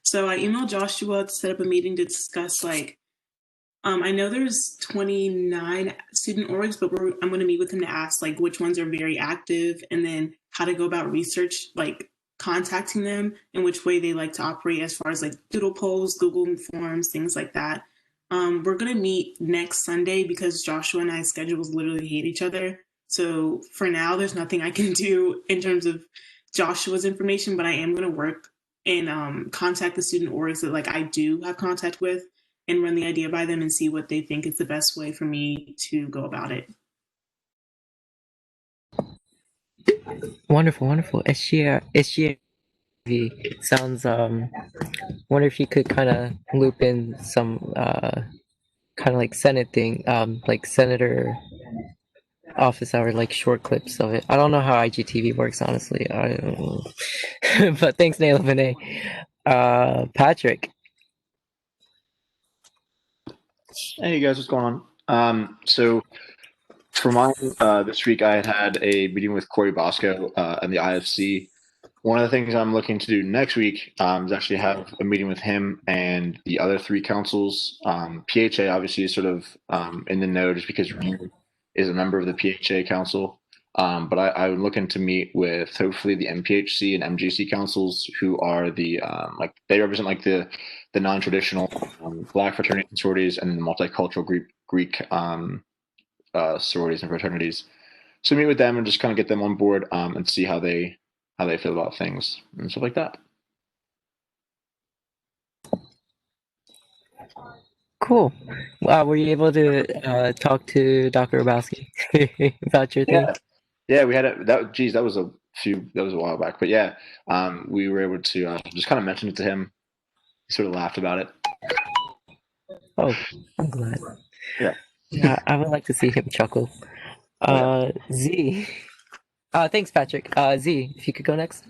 So I emailed Joshua to set up a meeting to discuss I know there's 29 student orgs, but I'm going to meet with him to ask which ones are very active and then how to go about research, contacting them and which way they like to operate as far as doodle polls, Google Forms, things like that. We're going to meet next Sunday because Joshua and I's schedules literally hate each other. So for now, there's nothing I can do in terms of Joshua's information, but I am going to work and contact the student orgs that I do have contact with and run the idea by them and see what they think is the best way for me to go about it. Wonderful. SGA sounds, wonder if you could kind of loop in some, kind of like Senate thing, like Senator office hour, like short clips of it. I don't know how IGTV works, honestly. I don't know. But thanks, Naila Vinay. Patrick. Hey guys, what's going on? So for mine, this week I had a meeting with Corey Bosco and the IFC. One of the things I'm looking to do next week is actually have a meeting with him and the other three councils. PHA obviously is sort of in the know just because Reem is a member of the PHA council. But I'm looking to meet with hopefully the MPHC and MGC councils who are the they represent the non-traditional Black fraternities and sororities and the multicultural Greek sororities and fraternities. So meet with them and just kind of get them on board and see how they feel about things and stuff like that. Cool. Were you able to talk to Dr. Rabowski about your thing? Yeah, we had that was a while back, but yeah, we were able to just kind of mention it to him. He sort of laughed about it. Oh, I'm glad. Yeah. Yeah, I would like to see him chuckle. Z. Thanks, Patrick. Z, if you could go next.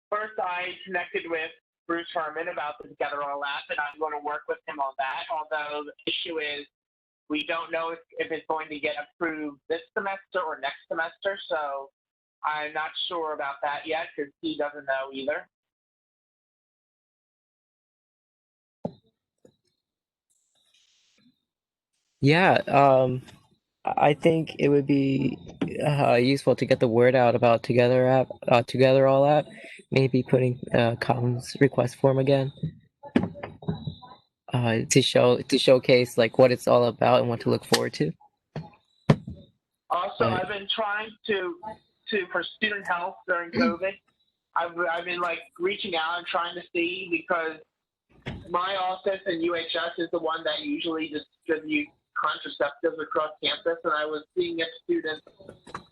First, I connected with Bruce Herman about the Together All App, and I'm going to work with him on that. Although the issue is we don't know if it's going to get approved this semester or next semester, so I'm not sure about that yet because he doesn't know either. Yeah, I think it would be useful to get the word out about Together All App. Maybe putting Colin's request form again. To showcase what it's all about and what to look forward to. Also, I've been trying to for student health during COVID. I've been reaching out and trying to see because my office in UHS is the one that usually distributes contraceptives across campus, and I was seeing if students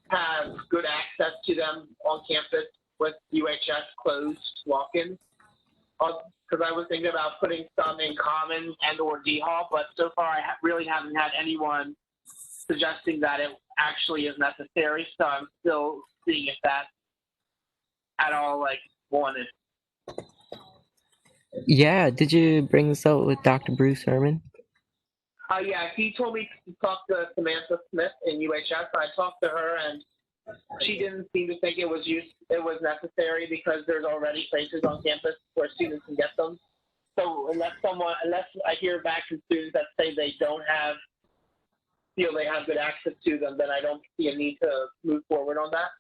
have good access to them on campus with UHS closed walk-ins. Because I was thinking about putting some in Commons and or D Hall, but so far I really haven't had anyone suggesting that it actually is necessary. So I'm still seeing if that's at all wanted. Yeah, did you bring this up with Dr. Bruce Herman? Yeah, he told me to talk to Samantha Smith in UHS. I talked to her, and she didn't seem to think it was necessary because there's already places on campus where students can get them. So unless I hear back from students that say they feel they have good access to them, then I don't see a need to move forward on that.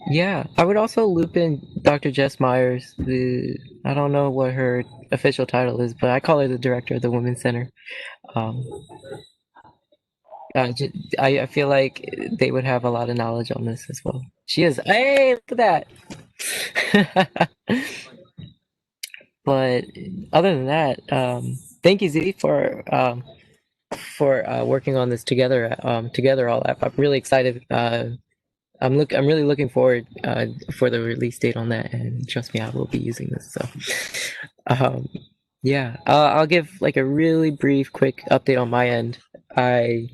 Yeah, I would also loop in Dr. Jess Myers. I don't know what her official title is, but I call her the director of the Women's Center. Um, I feel like they would have a lot of knowledge on this as well. She is. Hey, look at that. But other than that, thank you, Z, for working on this together. Together, all that. I'm really excited. I'm really looking forward for the release date on that, and trust me, I will be using this. So, um, yeah, I'll give like a really brief, quick update on my end. I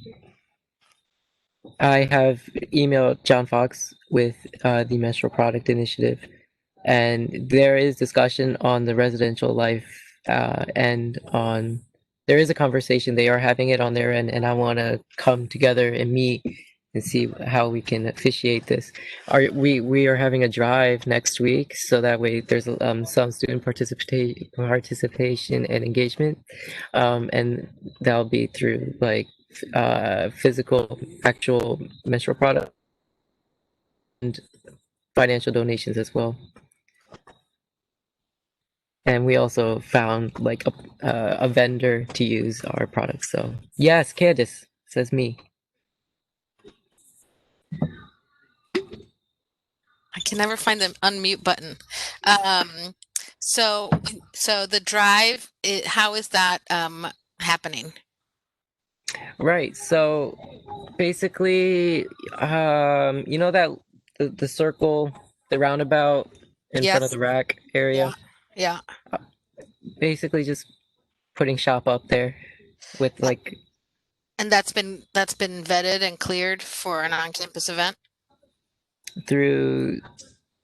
have emailed John Fox with the Menstrual Product Initiative, and there is discussion on the residential life and on there is a conversation they are having it on their end, and I want to come together and meet and see how we can officiate this. We are having a drive next week, so that way there's some student participation and engagement, and that'll be through like physical, actual menstrual product and financial donations as well. And we also found like a vendor to use our products. So yes, Candice says me. I can never find the unmute button. So the drive, how is that happening? Right. So basically, you know that the circle, the roundabout in front of Yes. the rack area. Yeah. Basically, just putting shop up there with like And that's been vetted and cleared for an on-campus event? through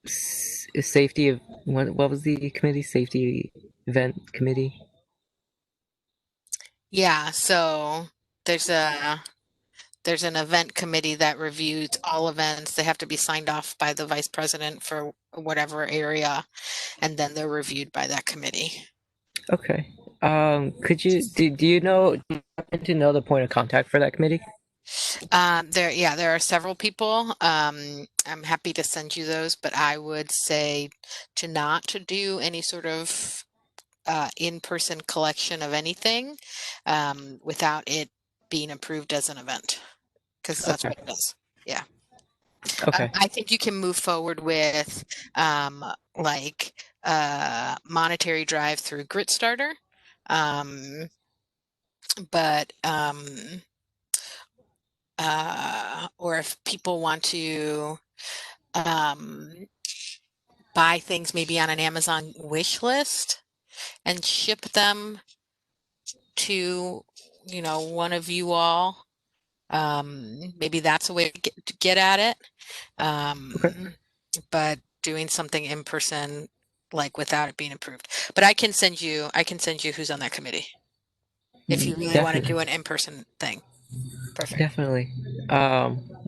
safety of what was the committee? Safety event committee. Yeah, so there's an event committee that reviews all events. They have to be signed off by the vice president for whatever area, and then they're reviewed by that committee. Okay. Could you do you know, do you happen to know the point of contact for that committee? There are several people. I'm happy to send you those, but I would say to not to do any sort of in-person collection of anything without it being approved as an event, because that's Okay. what it is. Yeah. Okay. I think you can move forward with like monetary drive through Grit Starter, but or if people want to buy things maybe on an Amazon wish list and ship them to one of you all, maybe that's a way to get at it. But doing something in person, like without it being approved. But I can send you who's on that committee if you really want to do an in-person thing. Perfect. Definitely.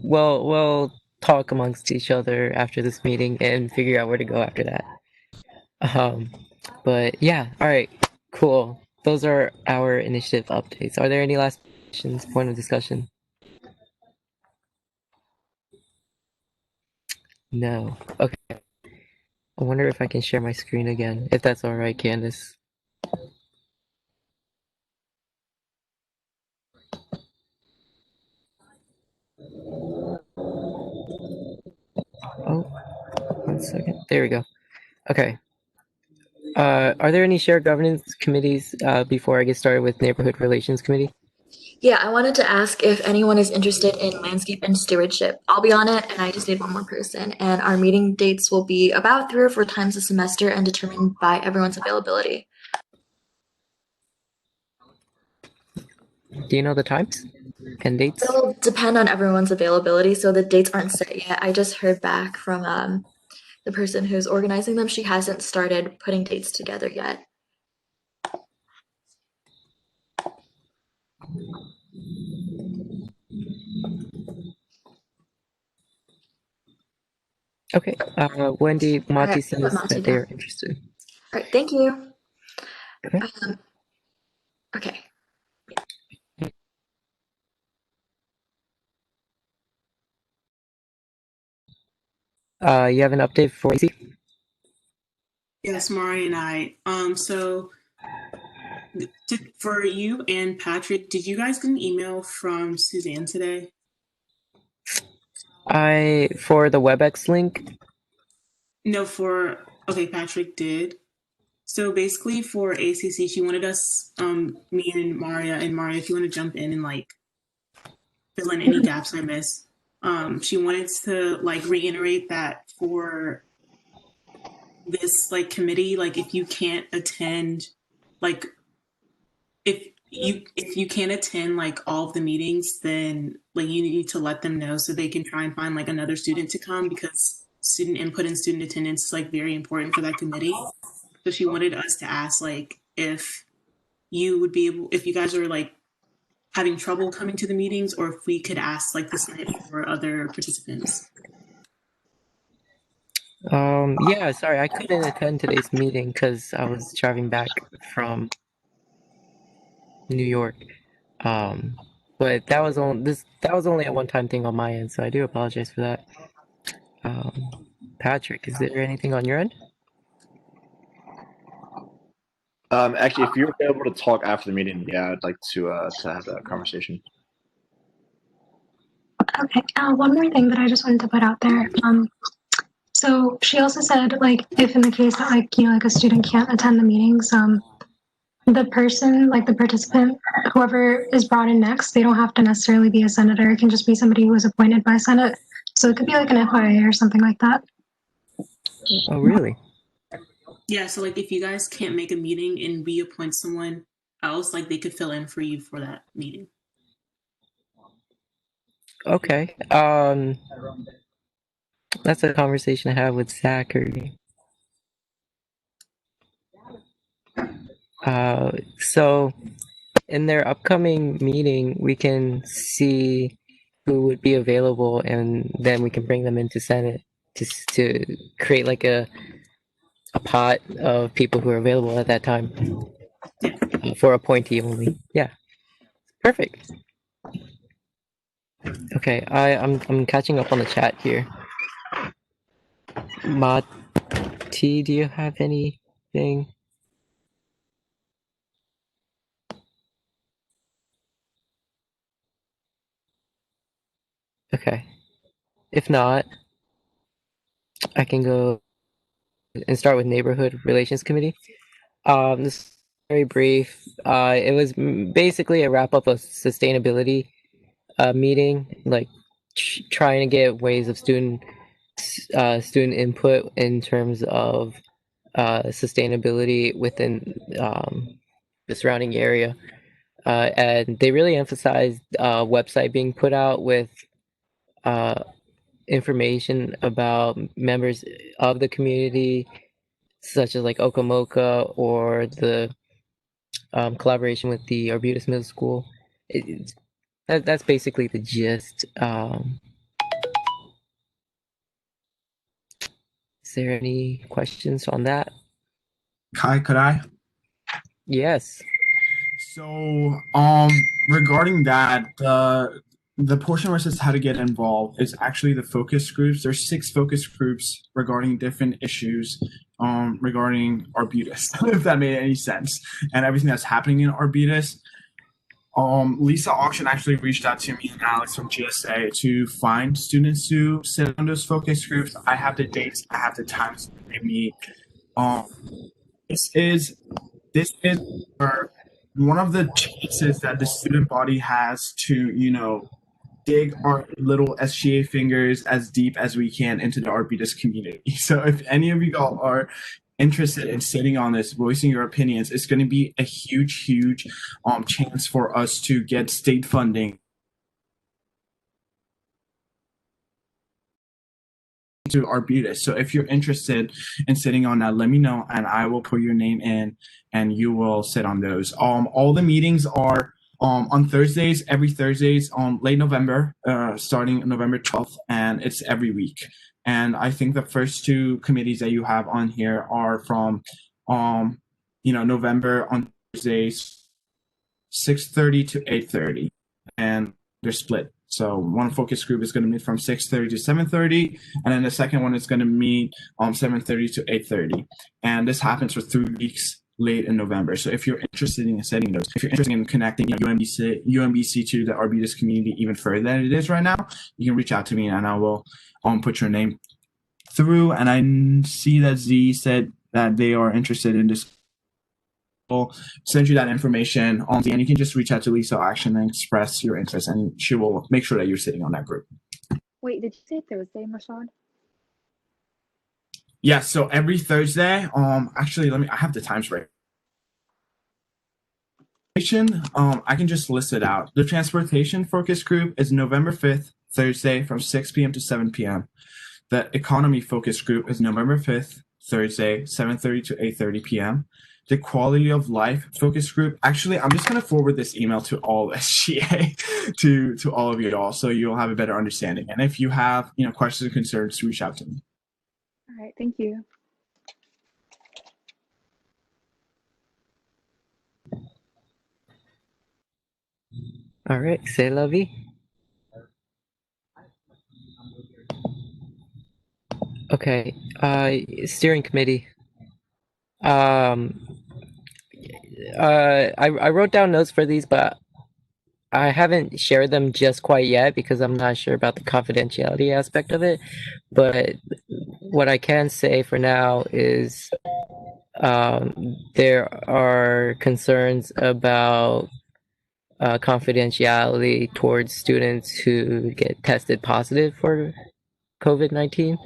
We'll talk amongst each other after this meeting and figure out where to go after that. But yeah, all right, cool. Those are our initiative updates. Are there any last questions, point of discussion? No. Okay. I wonder if I can share my screen again, if that's all right, Candice. Oh, 1 second. There we go. Okay. Are there any shared governance committees before I get started with Neighborhood Relations Committee? Yeah, I wanted to ask if anyone is interested in landscape and stewardship. I'll be on it, and I just need one more person. And our meeting dates will be about 3 or 4 times a semester and determined by everyone's availability. Do you know the times and dates? It'll depend on everyone's availability, so the dates aren't set yet. I just heard back from the person who's organizing them. She hasn't started putting dates together yet. Okay. Wendy, Mati Alright, says put Mati that they're down. interested. All right, thank you. Okay. Okay. You have an update for AC? Yes, Mari and I. So for you and Patrick, did you guys get an email from Suzanne today? For the WebEx link? No, okay, Patrick did. So basically for ACC, she wanted us, me and Maria, if you want to jump in and like fill in any gaps I miss. She wanted to like reiterate that for this like committee, like if you can't attend, like if you can't attend like all of the meetings, then like you need to let them know so they can try and find like another student to come, because student input and student attendance is like very important for that committee. So she wanted us to ask like if you would be able, if you guys are like having trouble coming to the meetings, or if we could ask like the Senate for other participants. Yeah, sorry, I couldn't attend today's meeting because I was driving back from New York. But that was only a one-time thing on my end, so I do apologize for that. Patrick, is there anything on your end? Actually, if you're able to talk after the meeting, yeah, I'd like to have that conversation. Okay. One more thing that I just wanted to put out there. So she also said, like, if in the case that, like, you know, like a student can't attend the meetings, the person, like the participant, whoever is brought in next, they don't have to necessarily be a senator. It can just be somebody who was appointed by Senate. So it could be like an FYA or something like that. Oh, really? Yeah, so like if you guys can't make a meeting and we appoint someone else, like they could fill in for you for that meeting. Okay. That's a conversation I have with Zachary. So in their upcoming meeting, we can see who would be available, and then we can bring them into Senate to create like a pot of people who are available at that time for appointee only. Yeah, perfect. Okay, I'm catching up on the chat here. Mati, do you have anything? Okay. If not, I can go and start with Neighborhood Relations Committee. This is very brief. It was basically a wrap up of sustainability meeting, like trying to get ways of student input in terms of sustainability within the surrounding area. And they really emphasized a website being put out with information about members of the community, such as like Okamoka or the collaboration with the Arbutus Middle School. That's basically the gist. Is there any questions on that? Kai, could I? Yes. So, regarding that, the portion where it says how to get involved is actually the focus groups. There's 6 focus groups regarding different issues, regarding Arbutus, if that made any sense, and everything that's happening in Arbutus. Lisa Auction actually reached out to me and Alex from GSA to find students to sit on those focus groups. I have the dates, I have the times they meet. This is one of the chances that the student body has to, you know, dig our little SGA fingers as deep as we can into the Arbutus community. So if any of you all are interested in sitting on this, voicing your opinions, it's going to be a huge chance for us to get state funding to Arbutus. So if you're interested in sitting on that, let me know and I will put your name in and you will sit on those. All the meetings are on Thursdays, every Thursdays late November, starting November 12th, and it's every week. And I think the first 2 committees that you have on here are from, November on Thursdays, 6:30 to 8:30, and they're split. So one focus group is going to meet from 6:30 to 7:30, and then the second one is going to meet 7:30 to 8:30. And this happens for 3 weeks late in November. So if you're interested in setting those, if you're interested in connecting UMBC to the Arbutus community even further than it is right now, you can reach out to me and I will put your name through. And I see that Z said that they are interested in this. We'll send you that information and you can just reach out to Lisa Action and express your interest, and she will make sure that you're sitting on that group. Wait, did you say Thursday, Rashad? Yeah, so every Thursday, actually I have the times right. I can just list it out. The transportation focus group is November 5th, Thursday from 6 p.m. to 7 p.m. The economy focus group is November 5th, Thursday, 7:30 to 8:30 p.m. The quality of life focus group. Actually, I'm just going to forward this email to all SGA, to all of you all, so you'll have a better understanding. And if you have questions or concerns, reach out to me. All right, thank you. All right, c'est la vie. Okay, steering committee. I wrote down notes for these, but I haven't shared them just quite yet because I'm not sure about the confidentiality aspect of it. But what I can say for now is there are concerns about confidentiality towards students who get tested positive for COVID-19.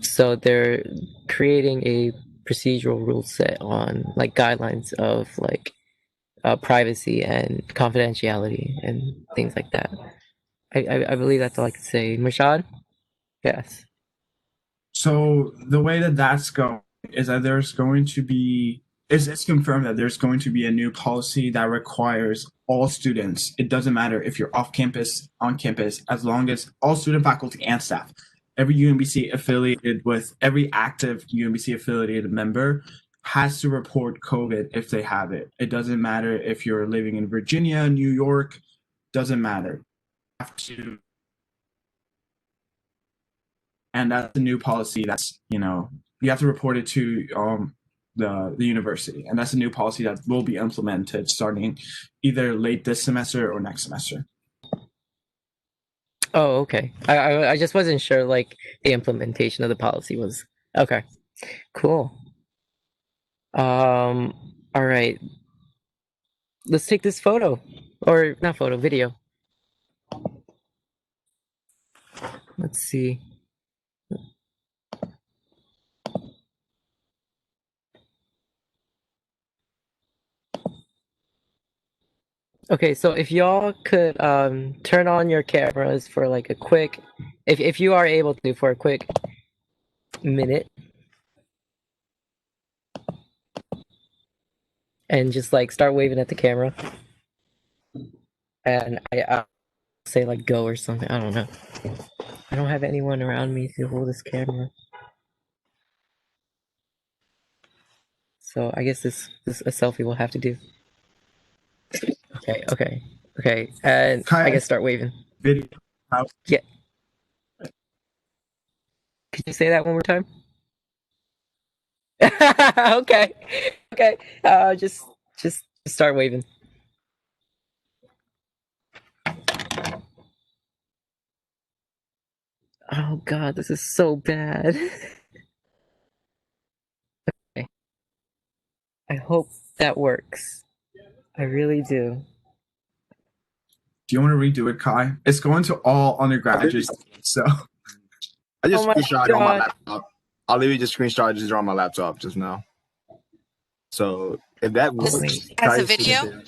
So they're creating a procedural rule set on like guidelines of like privacy and confidentiality and things like that. I believe that's all I can say. Mashad? Yes. So the way that that's going is that there's going to be, it's confirmed that there's going to be a new policy that requires all students, it doesn't matter if you're off campus, on campus, as long as all student faculty and staff, every UMBC affiliated with every active UMBC affiliated member has to report COVID if they have it. It doesn't matter if you're living in Virginia, New York, doesn't matter. You have to. And that's the new policy that's, you have to report it to the university. And that's a new policy that will be implemented starting either late this semester or next semester. Oh, okay. I just wasn't sure like the implementation of the policy was okay. Cool. All right. Let's take this photo. Or not photo, video. Let's see. Okay, so if y'all could turn on your cameras for like a quick, if you are able to, for a quick minute, and just like start waving at the camera, and I'll say like go or something. I don't know. I don't have anyone around me to hold this camera, so I guess this a selfie will have to do. Okay, and I guess start waving. Video. Yeah. Could you say that one more time? Okay. Just start waving. Oh God, this is so bad. Okay. I hope that works. I really do. Do you want to redo it, Kai? It's going to all undergraduates, so. I just screenshot it on my God. laptop. I'll literally just screenshot it on my laptop just now. So if that works, As a video?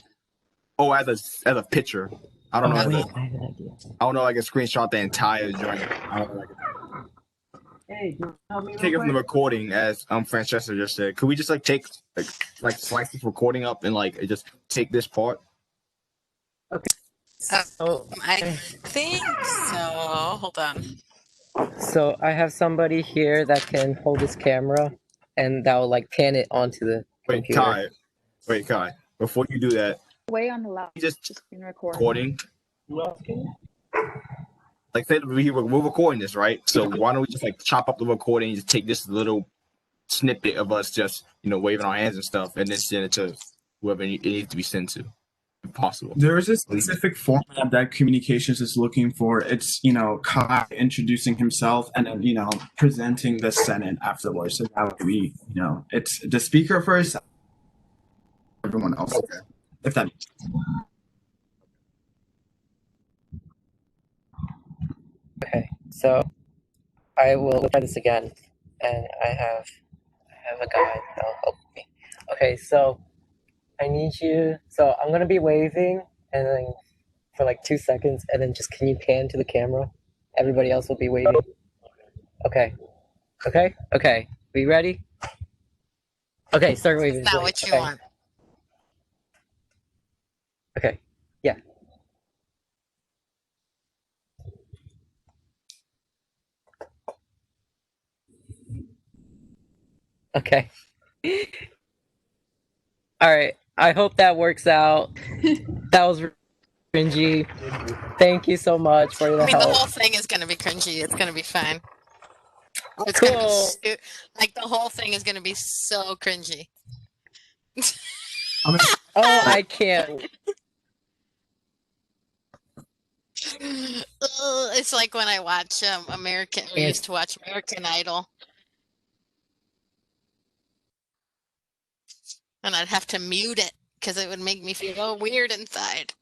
Oh, as a picture. I don't know. Wait, I have an idea. I don't know. I can screenshot the entire joint. I don't know. Hey, Take it from the recording, as Francesca just said. Could we just like take like slice this recording up and like just take this part? I think so. Hold on. So I have somebody here that can hold this camera, and that will like pan it onto the computer. Wait, Kai. Before you do that, Way on the left. just screen recording. recording. Who else can? Like, say we're recording this, right? So why don't we just like chop up the recording and just take this little snippet of us just waving our hands and stuff, and then send it to whoever it needs to be sent to, if possible. There is a specific format that communications is looking for. It's Kai introducing himself and then presenting the Senate afterwards. So that would be it's the speaker first, everyone else. Okay. If that. Okay, so I will try this again, and I have a guide that'll help me. Okay, so I need you. So I'm gonna be waving, and then for like 2 seconds, and then just can you pan to the camera? Everybody else will be waving. Okay. Okay. Okay. We ready? Okay. Start waving. Not what you Okay. want. Okay. Yeah. Okay. All right. I hope that works out. That was cringy. Thank you so much for the I mean, the help. whole thing is going to be cringy. It's going to be fine. It's Cool. going to be like the whole thing is going to be so cringy. Oh, I can't. It's like when I watch we used to watch American Idol. And I'd have to mute it because it would make me feel weird inside.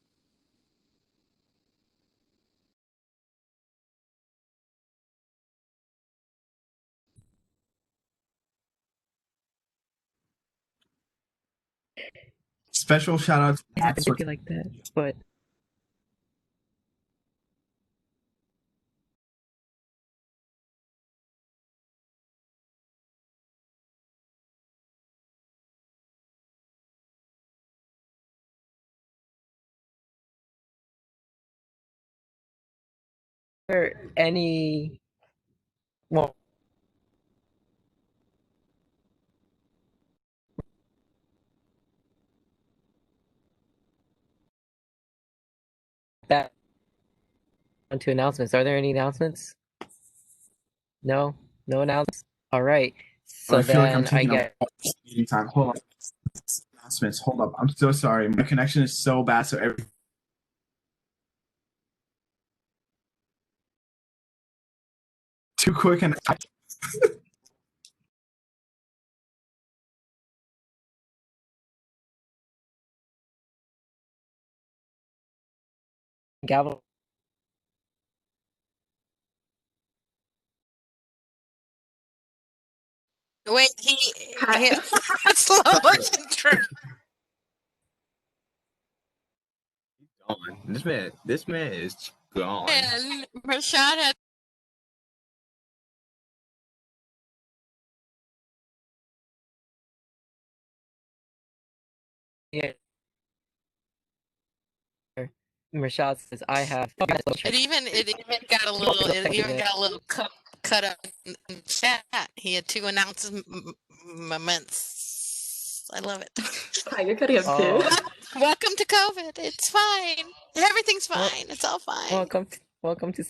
Special shout out to It happened to be like that, but there any that on to announcements. Are there any announcements? No announcements. All right. So I feel like I'm then I taking get up meeting time. Hold on. Announcements. Hold up. I'm so sorry. My connection is so bad. So every too quick and gavel. Wait, he slow motion trip. Gone. This man is gone. And Rashad had Yeah. Rashad says I have. it even got a little cut up in the chat. He had 2 announcements. I love it. Hi, you're cutting up too. Welcome to COVID. It's fine. Everything's fine. It's all fine. Welcome to.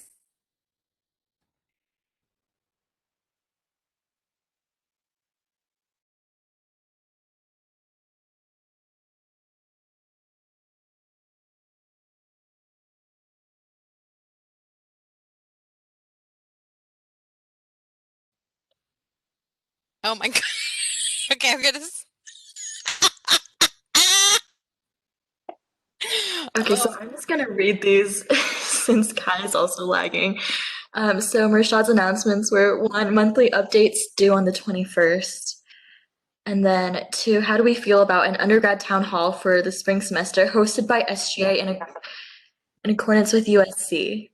Oh my god. Okay, I'm gonna. Okay, so I'm just gonna read these since Kai is also lagging. So Mershad's announcements were 1, monthly updates due on the 21st. And then 2, how do we feel about an undergrad town hall for the spring semester hosted by SGA in accordance with USC?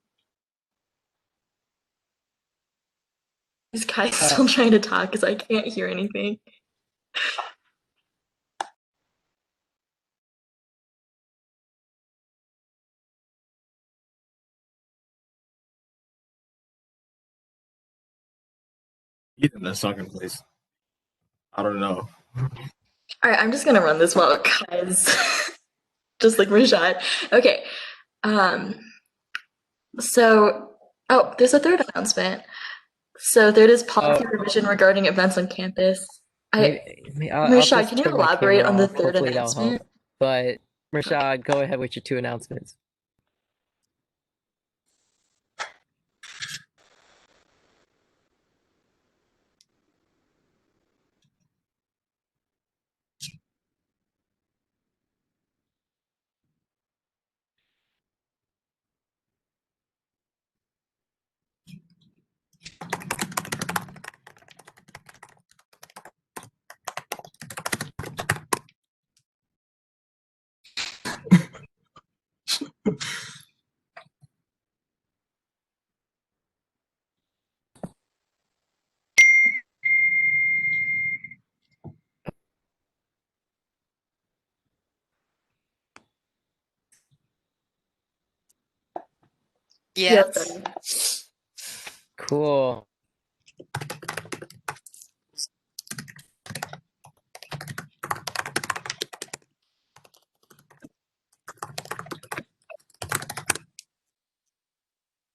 Is Kai still trying to talk? Because I can't hear anything. He's in a sunken place. I don't know. All right, I'm just gonna run this while Kai's just like Rashad. Okay. So, oh, there's a third announcement. So third is policy revision regarding events on campus. I'll Rashad, just can you turn my elaborate camera on the off. third Hopefully that'll announcement? help. But Rashad, go ahead with your 2 announcements. Yes. Cool.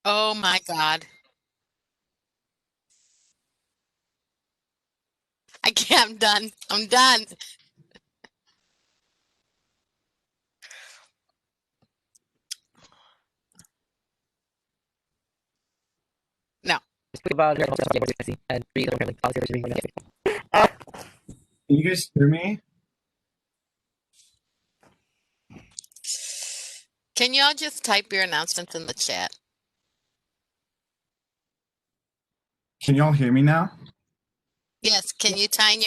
Oh my God. I can't. I'm done. I'm done. No. About and Can you guys hear me? Can y'all just type your announcements in the chat? Can y'all hear me now? Yes. Can you turn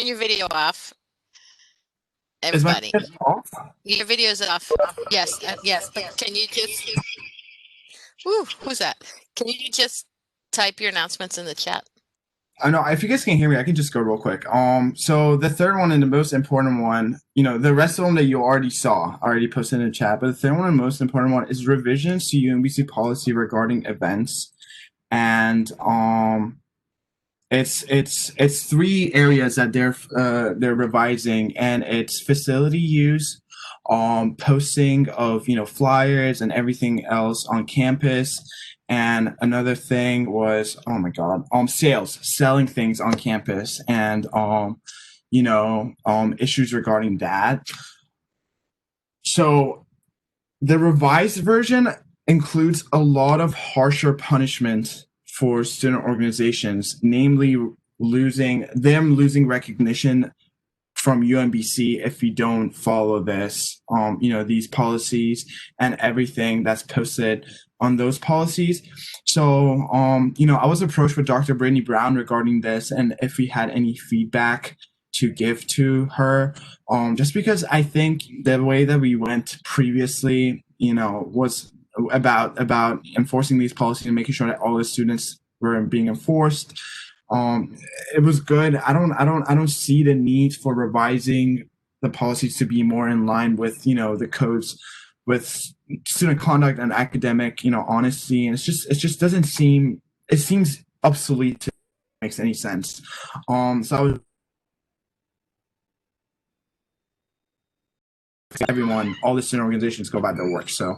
your video off? Is my Everybody. video off? Your video's off. Yes. Yes. But can you just? Woo, who's that? Can you just type your announcements in the chat? I know if you guys can hear me, I can just go real quick. So the third one and the most important one, the rest of them that you already saw, already posted in the chat, but the third one and most important one is revisions to UMBC policy regarding events, and it's 3 areas that they're revising, and it's facility use, posting of flyers and everything else on campus. And another thing was, oh my God, selling things on campus, and issues regarding that. So the revised version includes a lot of harsher punishment for student organizations, namely losing recognition from UMBC if you don't follow this, these policies and everything that's posted on those policies. So, I was approached with Dr. Brittany Brown regarding this, and if we had any feedback to give to her, just because I think the way that we went previously, was about enforcing these policies and making sure that all the students were being enforced. It was good. I don't see the need for revising the policies to be more in line with the codes with student conduct and academic honesty, and it just doesn't seem, it seems obsolete to makes any sense. So I would everyone, all the student organizations go about their work. So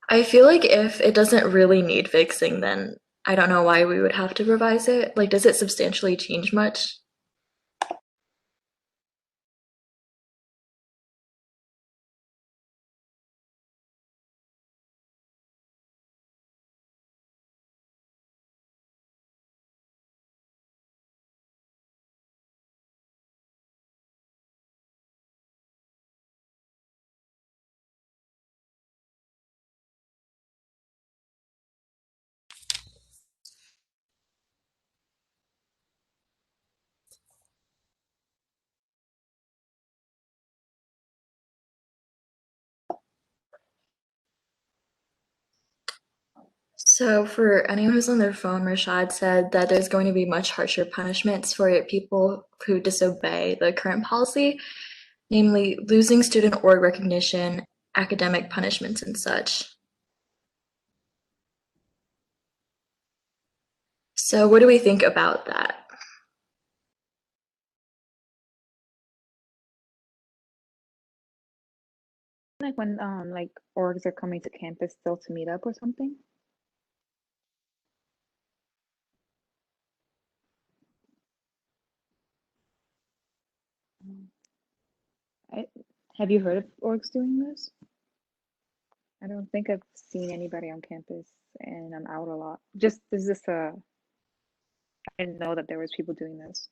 I feel like if it doesn't really need fixing, then I don't know why we would have to revise it. Like, does it substantially change much? So for anyone who's on their phone, Rashad said that there's going to be much harsher punishments for people who disobey the current policy, namely losing student org recognition, academic punishments, and such. So what do we think about that? like when like orgs are coming to campus still to meet up or something? Have you heard of orgs doing this? I don't think I've seen anybody on campus, and I'm out a lot. Just is this I didn't know that there was people doing this.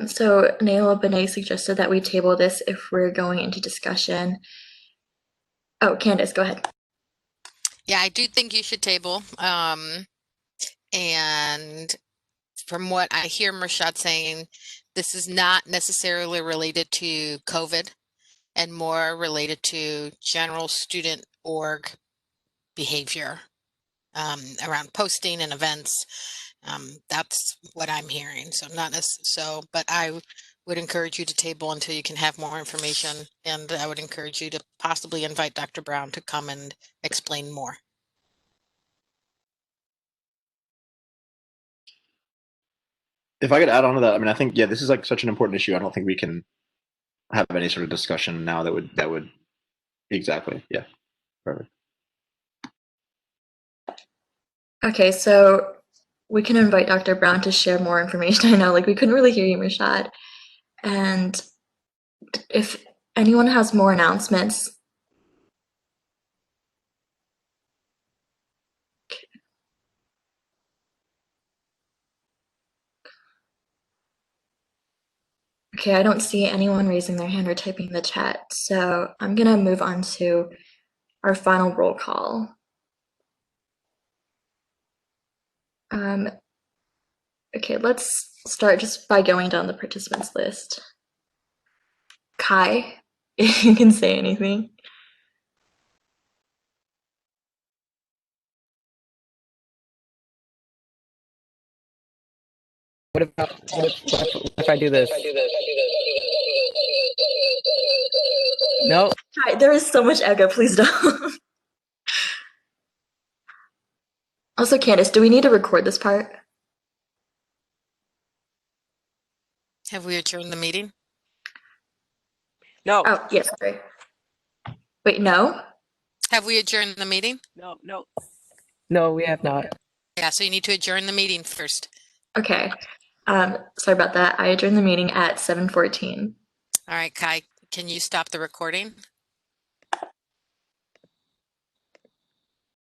So Naila Benet suggested that we table this if we're going into discussion. Oh, Candace, go ahead. Yeah, I do think you should table. And from what I hear Mershad saying, this is not necessarily related to COVID and more related to general student org behavior around posting and events. That's what I'm hearing. So but I would encourage you to table until you can have more information. And I would encourage you to possibly invite Dr. Brown to come and explain more. If I could add on to that, I mean, I think, yeah, this is like such an important issue. I don't think we can have any sort of discussion now that would exactly. Yeah. Perfect. Okay, so we can invite Dr. Brown to share more information. I know, like, we couldn't really hear you, Mershad. And if anyone has more announcements. Okay, I don't see anyone raising their hand or typing in the chat, so I'm gonna move on to our final roll call. Okay, let's start just by going down the participants list. Kai, if you can say anything. What if I do this? No. Kai, there is so much echo, please don't. Also, Candace, do we need to record this part? Have we adjourned the meeting? No. Oh, yes, sorry. Wait, no? Have we adjourned the meeting? No. No, we have not. Yeah, so you need to adjourn the meeting first. Okay. Sorry about that. I adjourned the meeting at 7:14. All right, Kai, can you stop the recording?